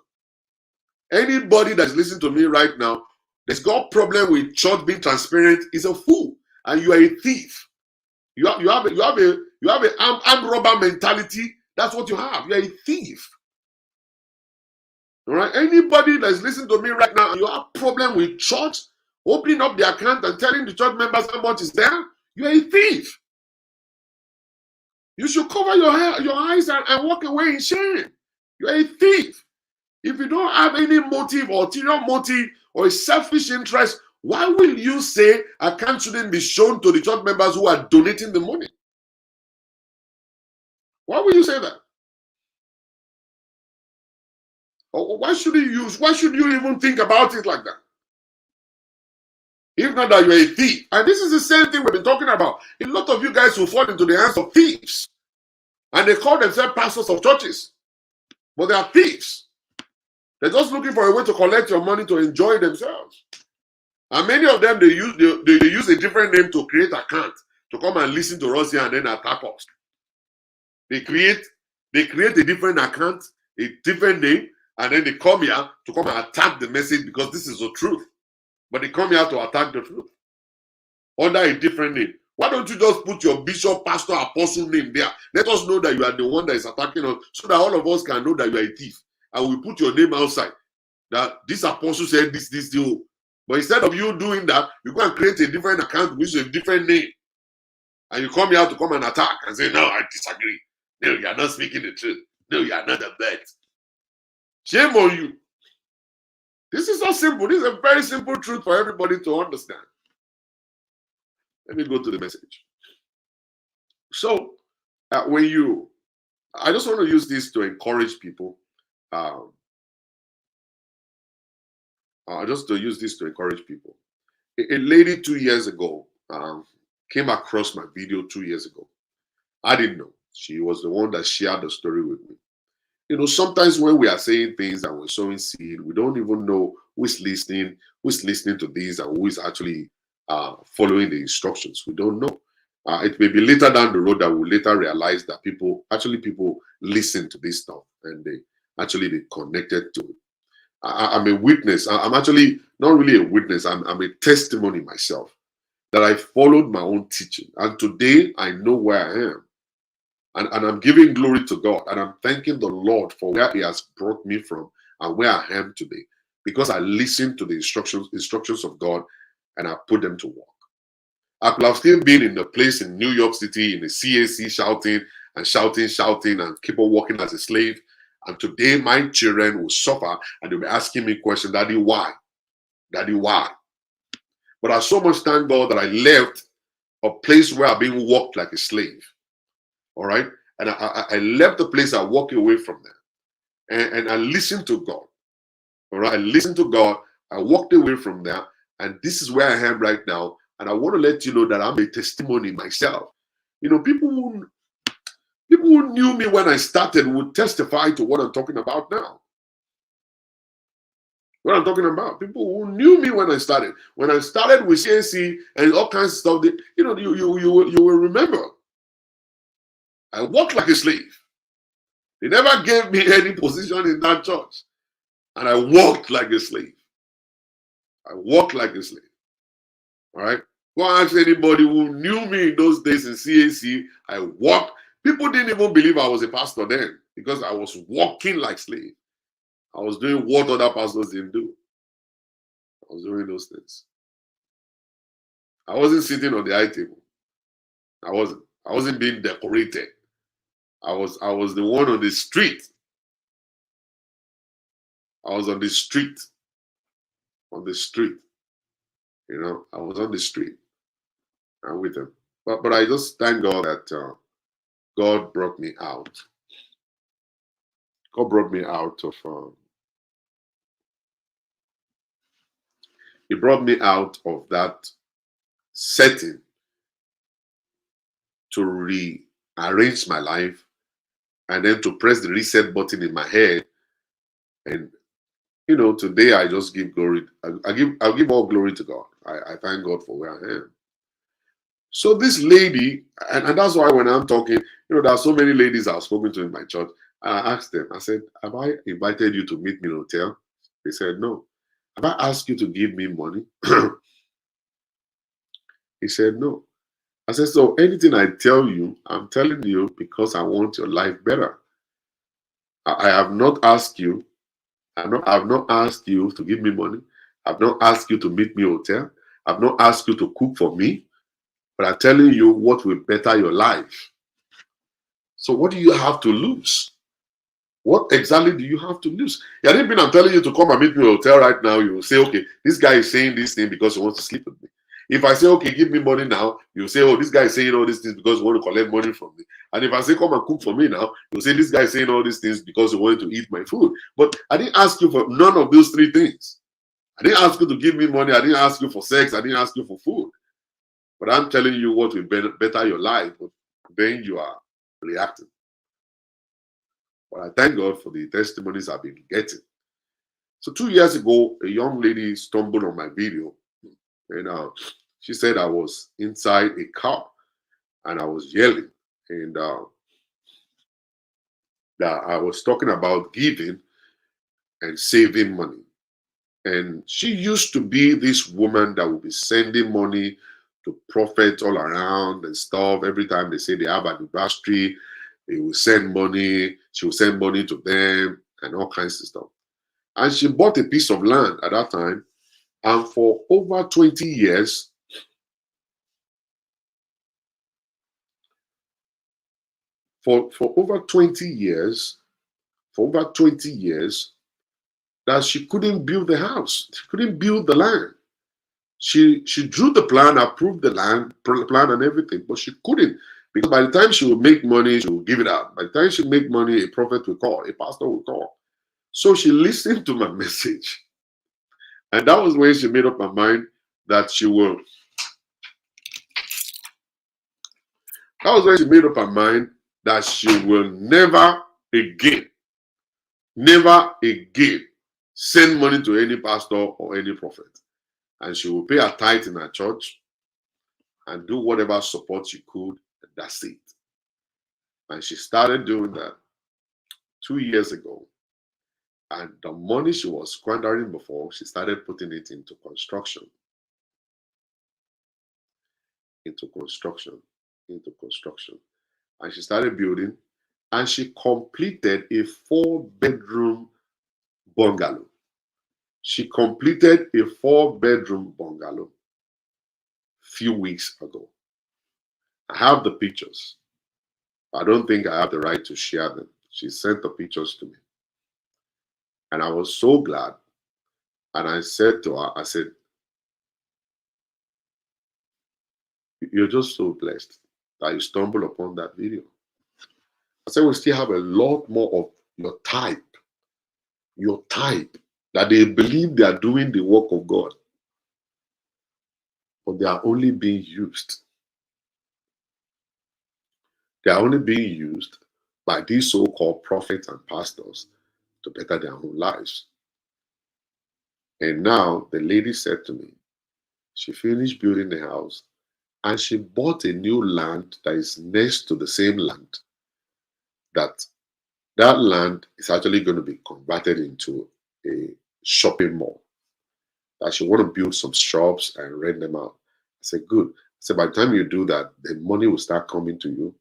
[SPEAKER 1] Anybody that's listening to me right now that's got problem with church being transparent is a fool, and you are a thief. You have an armed robber mentality. That's what you have. You are a thief. All right. Anybody that's listening to me right now and you have problem with church opening up the account and telling the church members how much is there, you are a thief. You should cover your eyes and walk away in shame. You are a thief. If you don't have any motive or ulterior motive or a selfish interest, why will you say account shouldn't be shown to the church members who are donating the money? Why would you say that? Or why should you even think about it like that? If not that you're a thief. And this is the same thing we've been talking about. A lot of you guys will fall into the hands of thieves. And they call themselves pastors of churches. But they are thieves. They're just looking for a way to collect your money to enjoy themselves. And many of them, they use a different name to create account, to come and listen to us here and then attack us. They create a different account, a different name, and then they come here to come and attack the message because this is the truth. But they come here to attack the truth under a different name. Why don't you just put your bishop, pastor, apostle name there? Let us know that you are the one that is attacking us, so that all of us can know that you are a thief. And we put your name outside. That this apostle said this deal. But instead of you doing that, you go and create a different account with a different name. And you come here to come and attack and say, no, I disagree. No, you are not speaking the truth. No, you are not the best. Shame on you. This is so simple. This is a very simple truth for everybody to understand. Let me go to the message. So, I just want to use this to encourage people. Just to use this to encourage people. A lady 2 years ago came across my video 2 years ago. I didn't know. She was the one that shared the story with me. You know, sometimes when we are saying things and we're sowing seed, we don't even know who's listening to these and who is actually following the instructions. We don't know. It may be later down the road that we'll later realize that people listen to this stuff and they connected to it. I'm a witness. I'm actually not really a witness. I'm a testimony myself that I followed my own teaching. And today I know where I am. And I'm giving glory to God. And I'm thanking the Lord for where He has brought me from and where I am today. Because I listened to the instructions of God and I put them to work. I could have still been in a place in New York City in the CAC shouting and keep on working as a slave. And today my children will suffer and they'll be asking me questions, Daddy, why? Daddy, why? But I so much thank God that I left a place where I've been worked like a slave. All right. And I left the place, I walked away from there. And I listened to God. All right. I listened to God. I walked away from there. And this is where I am right now. And I want to let you know that I'm a testimony myself. You know, people who knew me when I started would testify to what I'm talking about now. What I'm talking about. People who knew me when I started. When I started with CNC and all kinds of stuff, you will remember. I worked like a slave. They never gave me any position in that church. And I worked like a slave. I worked like a slave. All right? Go ask anybody who knew me in those days in CAC. I worked. People didn't even believe I was a pastor then because I was walking like slave. I was doing what other pastors didn't do. I was doing those things. I wasn't sitting on the high table. I wasn't being decorated. I was the one on the street. I was on the street. On the street. You know, I was on the street. I'm with them. But I just thank God that God brought me out. God brought me out of He brought me out of that setting to rearrange my life and then to press the reset button in my head. And you know, today I just give glory. I'll give all glory to God. I thank God for where I am. So this lady, and that's why when I'm talking, you know, there are so many ladies I've spoken to in my church. I asked them, I said, have I invited you to meet me in a hotel? They said, no. Have I asked you to give me money? He said, no. I said, so anything I tell you, I'm telling you because I want your life better. I have not asked you. I've not asked you to give me money. I've not asked you to meet me in a hotel. I've not asked you to cook for me. But I'm telling you what will better your life. So what do you have to lose? What exactly do you have to lose? Yeah, I didn't mean I'm telling you to come and meet me in a hotel right now. You will say, okay, this guy is saying this thing because he wants to sleep with me. If I say, okay, give me money now, you'll say, oh, this guy is saying all these things because he want to collect money from me. And if I say, come and cook for me now, you'll say, this guy is saying all these things because he wanted to eat my food. But I didn't ask you for none of those three things. I didn't ask you to give me money. I didn't ask you for sex. I didn't ask you for food. But I'm telling you what will better your life. But then you are reacting. But I thank God for the testimonies I've been getting. So 2 years ago, a young lady stumbled on my video, and she said I was inside a car and I was yelling, and that I was talking about giving and saving money. And she used to be this woman that would be sending money to prophets all around and stuff. Every time they say they have an anniversary, they will send money. She will send money to them and all kinds of stuff. And she bought a piece of land at that time. And for over 20 years, for over 20 years, that she couldn't build the house. She couldn't build the land. She drew the plan, approved the land plan and everything, but she couldn't, because by the time she would make money, she would give it out. By the time she make money, a prophet will call, a pastor will call. So she listened to my message, and that was when she made up her mind that she will. That was when she made up her mind that she will never again send money to any pastor or any prophet. And she will pay her tithe in her church and do whatever support she could, and that's it. And she started doing that 2 years ago. And the money she was squandering before, she started putting it into construction. And she started building, and she completed a 4-bedroom bungalow. She completed a 4-bedroom bungalow few weeks ago. I have the pictures. I don't think I have the right to share them. She sent the pictures to me. And I was so glad. And I said to her, I said, you're just so blessed that you stumbled upon that video. I said, we still have a lot more of your type, that they believe they are doing the work of God, but they are only being used. They are only being used by these so-called prophets and pastors to better their own lives. And now the lady said to me, she finished building the house and she bought a new land that is next to the same land. That land is actually going to be converted into a shopping mall. That she want to build some shops and rent them out. I said, good. I said, by the time you do that, the money will start coming to you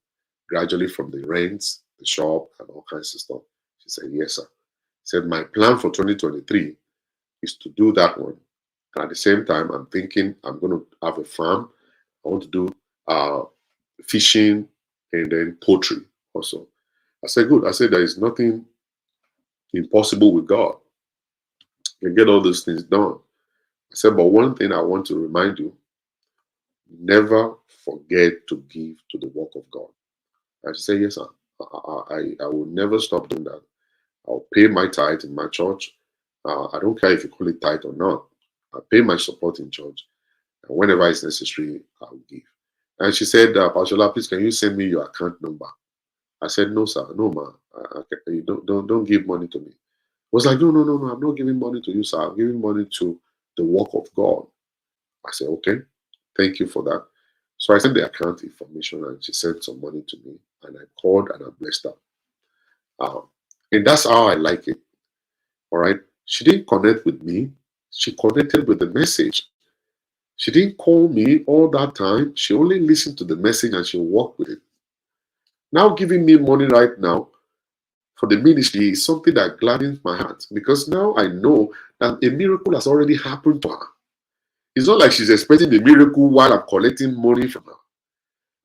[SPEAKER 1] gradually from the rents, the shop, and all kinds of stuff. She said, yes, sir. I said, my plan for 2023 is to do that one. And at the same time, I'm thinking I'm going to have a farm. I want to do fishing and then poultry also. I said, good. I said, there is nothing impossible with God. You can get all those things done. I said, but one thing I want to remind you, never forget to give to the work of God. And she said, yes, sir. I will never stop doing that. I'll pay my tithe in my church. I don't care if you call it tithe or not. I pay my support in church. And whenever it's necessary, I'll give. And she said, Pastor, please, can you send me your account number? I said, no, sir. No, ma. You don't give money to me. I was like, no. I'm not giving money to you, sir. I'm giving money to the work of God. I said, okay. Thank you for that. So I sent the account information and she sent some money to me. And I called and I blessed her. And that's how I like it. All right. She didn't connect with me. She connected with the message. She didn't call me all that time. She only listened to the message and she worked with it. Now giving me money right now for the ministry is something that gladdens my heart, because now I know that a miracle has already happened to her. It's not like she's expecting the miracle while I'm collecting money from her.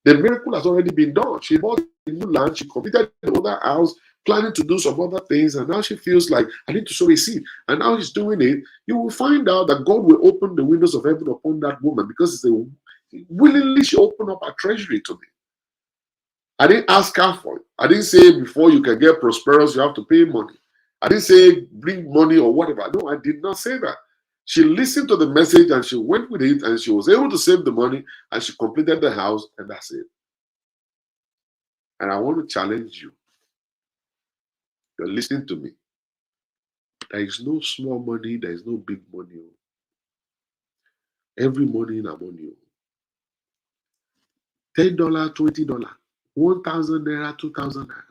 [SPEAKER 1] The miracle has already been done. She bought a new land. She completed the other house. planning to do some other things, and now she feels like I need to sow a seed, and now she's doing it. You will find out that God will open the windows of heaven upon that woman, because it's a willingly she opened up her treasury to me. I didn't ask her for it. I didn't say before you can get prosperous, you have to pay money. I didn't say bring money or whatever. No, I did not say that. She listened to the message and she went with it, and she was able to save the money, and she completed the house, and that's it. And I want to challenge you. You're listening to me. There is no small money, there is no big money. Every money in money. $10, $20, 1,000 naira, 2,000 naira.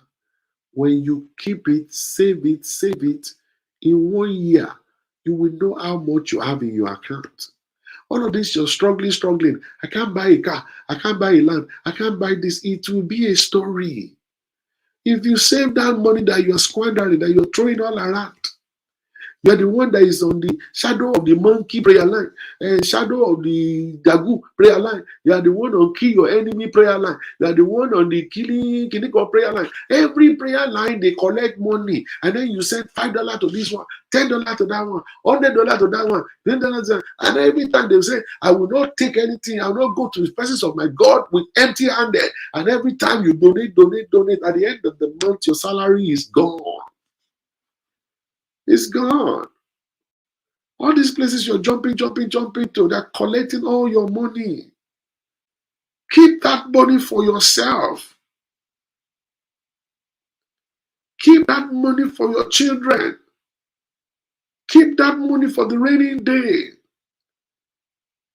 [SPEAKER 1] When you keep it, save it, in 1 year, you will know how much you have in your account. All of this, you're struggling. I can't buy a car. I can't buy a land. I can't buy this. It will be a story. If you save that money that you're squandering, that you're throwing all around, you're the one that is on the shadow of the monkey prayer line, and shadow of the dagu prayer line. You are the one on kill your enemy prayer line. You are the one on the killing prayer line. Every prayer line, they collect money, and then you send $5 to this one, $10 to that one, $100 to that one, $10 to that. And every time they say, I will not take anything, I will not go to the presence of my God with empty-handed. And every time you donate, at the end of the month, your salary is gone. It's gone. All these places you're jumping to, they're collecting all your money. Keep that money for yourself. Keep that money for your children. Keep that money for the rainy day.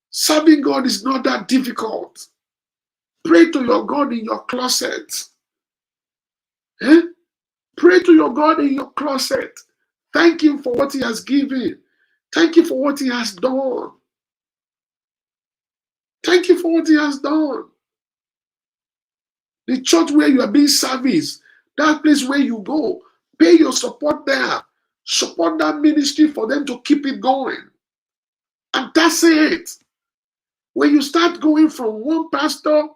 [SPEAKER 1] Serving God is not that difficult. Pray to your God in your closet. Pray to your God in your closet. Thank Him for what He has given. Thank you for what He has done. Thank you for what He has done. The church where you are being serviced, that place where you go, pay your support there. Support that ministry for them to keep it going. And that's it. When you start going from one pastor,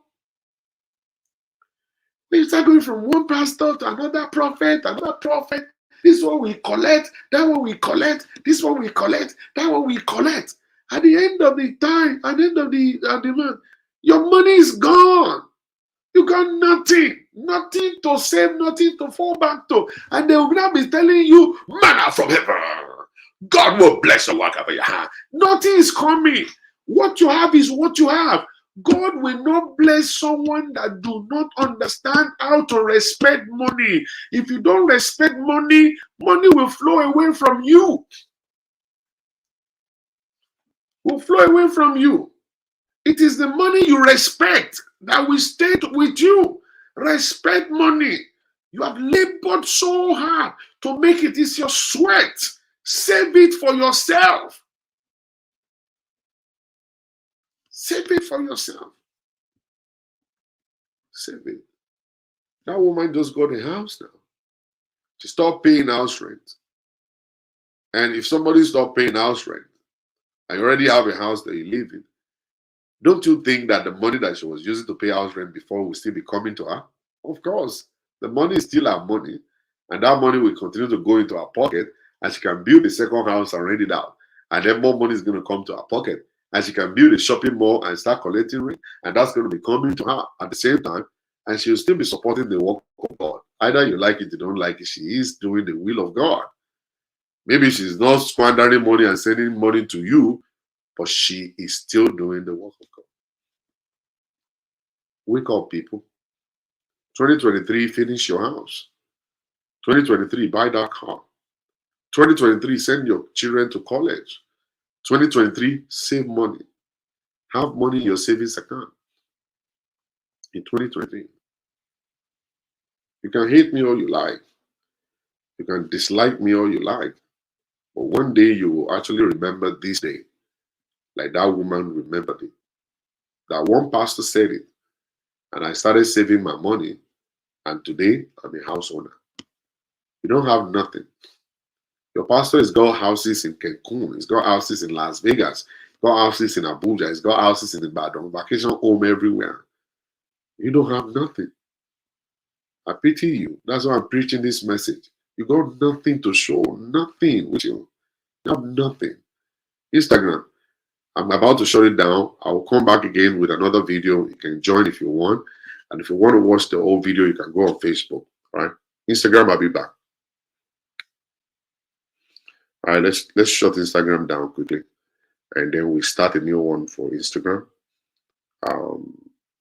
[SPEAKER 1] to another prophet, this one we collect, that one we collect, this one we collect, that one we collect. At the end of the time, at the end of the month, your money is gone. You got nothing to save, nothing to fall back to. And they will now be telling you, manna from heaven. God will bless the work of your hand. Nothing is coming. What you have is what you have. God will not bless someone that do not understand how to respect money. If you don't respect money, money will flow away from you. It is the money you respect that will stay with you. Respect money. You have labored so hard to make it. It's your sweat. Save it for yourself. Save it for yourself. Save it. That woman just got a house now. She stopped paying house rent. And if somebody stopped paying house rent, and you already have a house that you live in, don't you think that the money that she was using to pay house rent before will still be coming to her? Of course. The money is still her money. And that money will continue to go into her pocket, and she can build a second house and rent it out. And then more money is going to come to her pocket. And she can build a shopping mall and start collecting rent. And that's going to be coming to her at the same time. And she'll still be supporting the work of God. Either you like it, you don't like it. She is doing the will of God. Maybe she's not squandering money and sending money to you, but she is still doing the work of God. Wake up, people. 2023, finish your house. 2023, buy that car. 2023, send your children to college. 2023, save money. Have money in your savings account. In 2023. You can hate me all you like. You can dislike me all you like. But one day you will actually remember this day. Like that woman remembered it. That one pastor said it. And I started saving my money. And today, I'm a house owner. You don't have nothing. Your pastor has got houses in Cancun. He's got houses in Las Vegas. He's got houses in Abuja. He's got houses in Ibadan. Vacation home everywhere. You don't have nothing. I pity you. That's why I'm preaching this message. You got nothing to show, nothing with you. You have nothing. Instagram, I'm about to shut it down. I will come back again with another video. You can join if you want. And if you want to watch the whole video, you can go on Facebook. All right. Instagram, I'll be back. All right, let's shut Instagram down quickly. And then we start a new one for Instagram.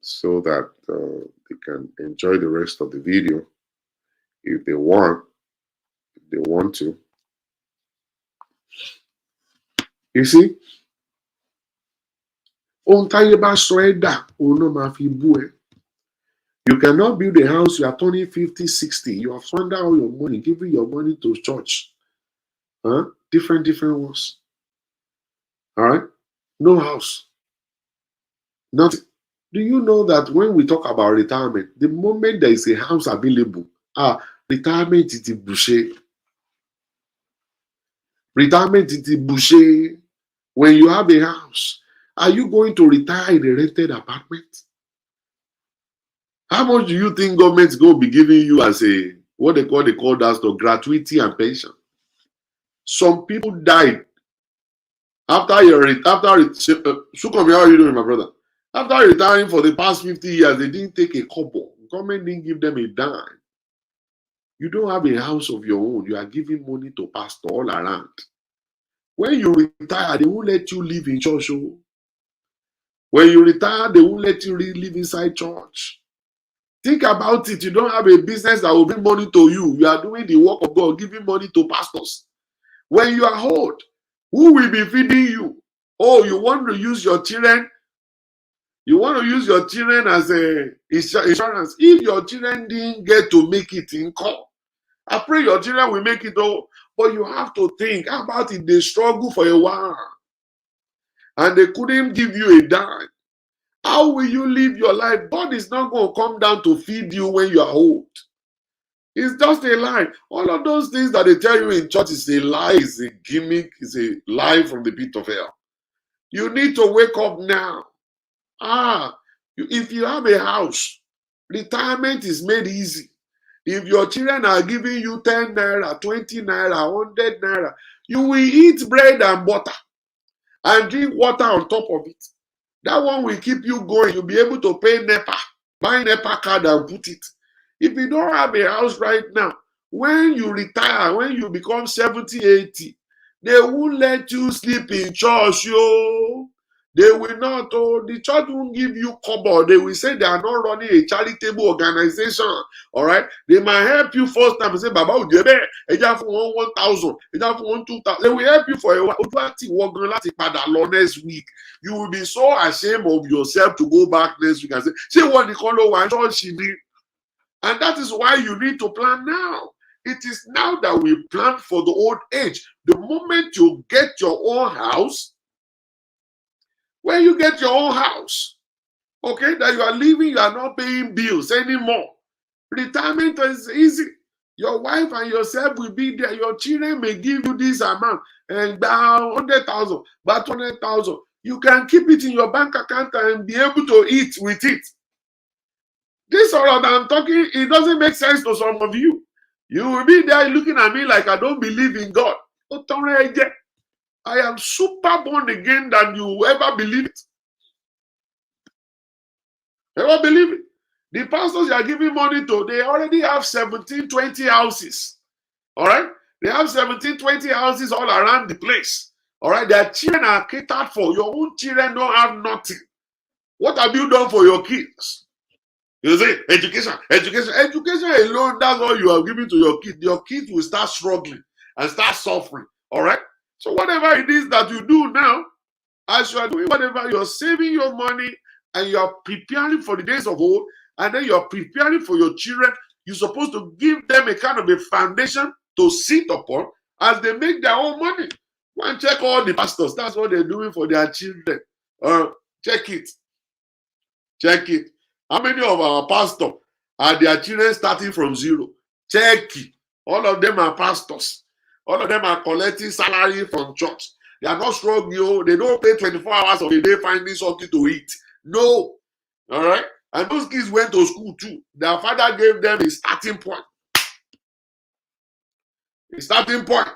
[SPEAKER 1] So that they can enjoy the rest of the video if they want to. You see? You cannot build a house, you are turning 50, 60. You have squandered all your money, giving your money to church. Different ones. All right? No house. Nothing. Do you know that when we talk about retirement, the moment there is a house available, retirement is bouché. Retirement is bouché. When you have a house, are you going to retire in a rented apartment? How much do you think government is going to be giving you as a, what they call that stuff, gratuity and pension? Some people died after how are you doing, my brother? After retiring for the past 50 years, they didn't take a couple. Government didn't give them a dime. You don't have a house of your own. You are giving money to pastor all around. When you retire, they won't let you live in church. When you retire, they won't let you live inside church. Think about it. You don't have a business that will bring money to you. You are doing the work of God, giving money to pastors. When you are old, who will be feeding you? Oh, you want to use your children? You want to use your children as a insurance. If your children didn't get to make it in court, I pray your children will make it all. But you have to think about it. They struggle for a while. And they couldn't give you a dime. How will you live your life? God is not going to come down to feed you when you are old. It's just a lie. All of those things that they tell you in church is a lie, is a gimmick, is a lie from the pit of hell. You need to wake up now. If you have a house, retirement is made easy. If your children are giving you 10 naira, 20 naira, 100 naira, you will eat bread and butter and drink water on top of it. That one will keep you going. You'll be able to pay NEPA, buy NEPA card and put it. If you don't have a house right now, when you retire, when you become 70, 80, they won't let you sleep in church, yo. They will not. The church won't give you cover. They will say they are not running a charitable organization. All right. They might help you first time and say, Baba, you have 1,000, you have 2,000. They will help you for a while. Next week. You will be so ashamed of yourself to go back next week and say what the color one church she did. And that is why you need to plan now. It is now that we plan for the old age. The moment you get your own house, when you get your own house, okay, that you are living, you are not paying bills anymore. Retirement is easy. Your wife and yourself will be there. Your children may give you this amount and about 100,000, about 200,000. You can keep it in your bank account and be able to eat with it. This all that I'm talking, it doesn't make sense to some of you. You will be there looking at me like I don't believe in God. I am super born again than you ever believe it. Ever believe it? The pastors you are giving money to, they already have 17, 20 houses. All right? They have 17, 20 houses all around the place. All right? Their children are catered for. Your own children don't have nothing. What have you done for your kids? You say, education alone, that's all you are giving to your kids. Your kids will start struggling and start suffering. All right? So whatever it is that you do now, as you are doing whatever, you're saving your money and you're preparing for the days of old, and then you're preparing for your children. You're supposed to give them a kind of a foundation to sit upon as they make their own money. Go and check all the pastors. That's what they're doing for their children. Check it. Check it. How many of our pastors are their children starting from zero? Check it. All of them are pastors. All of them are collecting salary from church. They are not struggling. They don't pay 24 hours of the day finding something to eat. No. All right? And those kids went to school too. Their father gave them a starting point. A starting point.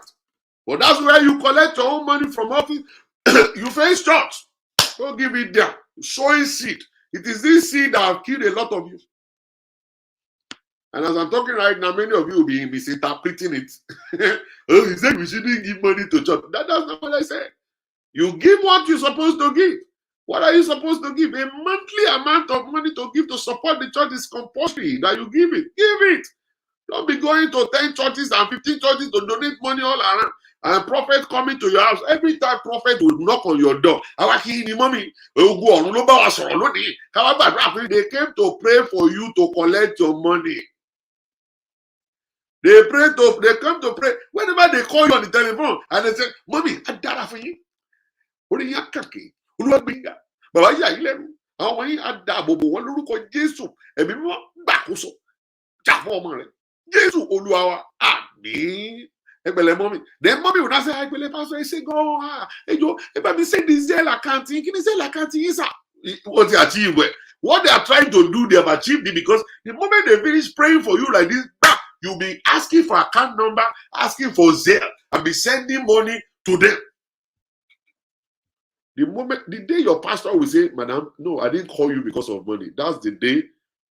[SPEAKER 1] But that's where you collect your own money from office. You face church. Don't give it there. Sowing seed. It is this seed that have killed a lot of you. And as I'm talking right now, many of you will be misinterpreting it. Oh, he said we shouldn't give money to church. That's not what I said. You give what you're supposed to give. What are you supposed to give? A monthly amount of money to give to support the church is compulsory that you give it. Give it. Don't be going to 10 churches and 15 churches to donate money all around. And prophet coming to your house. Every time prophet will knock on your door. They came to pray for you to collect your money. They come to pray. Whenever they call you on the telephone and they say, Mommy, I died for you. What are you talking? Bàbá yà yín lẹ́nu àwọn ọmọ yín á dáàbò bò wọ́n lórúkọ Jésù ẹ̀mí mímọ́ gbàkóso jà fún ọmọ rẹ̀ Jésù Olúwa wa àmín ẹgbẹ̀lẹ̀ mọ́mì then mọ́mì ò náà ṣe ẹgbẹ̀lẹ̀ pásọ ẹ ṣe gan-an ẹjọ́ ẹ bá mi send the Zelle account yín kí ni Zelle account yín sà wọ́n ti achieve ẹ̀ what they are trying to do they have achieved it because the moment they finish praying for you like this you'll be asking for account number asking for Zelle and be sending money to them. The day your pastor will say, Madam, no, I didn't call you because of money. That's the day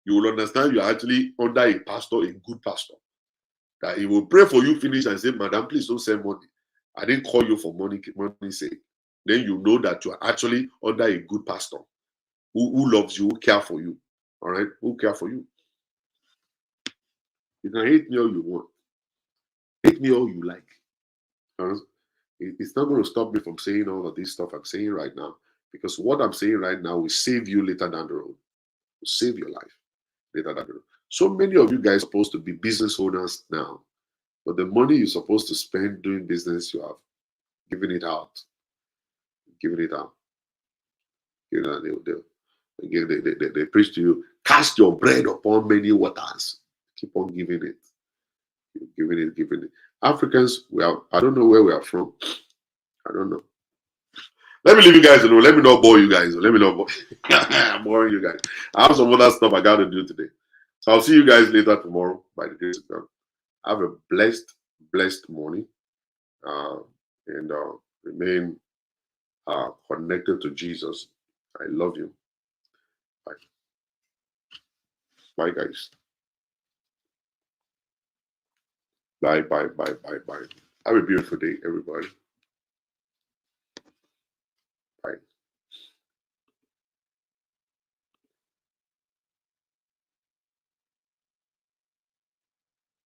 [SPEAKER 1] you will understand you're actually under a pastor, a good pastor. That he will pray for you, finish, and say, Madam, please don't send money. I didn't call you for money's sake. Then you know that you are actually under a good pastor who loves you, who cares for you. All right? Who cares for you. You can hate me all you want. Hate me all you like. It's not going to stop me from saying all of this stuff I'm saying right now, because what I'm saying right now will save you later down the road. Will save your life later down the road. So many of you guys are supposed to be business owners now, but the money you're supposed to spend doing business, you have given it out. Giving it out. You know, they preach to you, cast your bread upon many waters. Keep on giving it. Giving it. Africans, I don't know where we are from. I don't know. Let me leave you guys alone. Let me not bore you guys. Let me not bore. I'm boring you guys. I have some other stuff I got to do today. So I'll see you guys later tomorrow by the grace of God. Have a blessed morning. And remain connected to Jesus. I love you. Bye. Bye, guys. Bye. Have a beautiful day, everybody.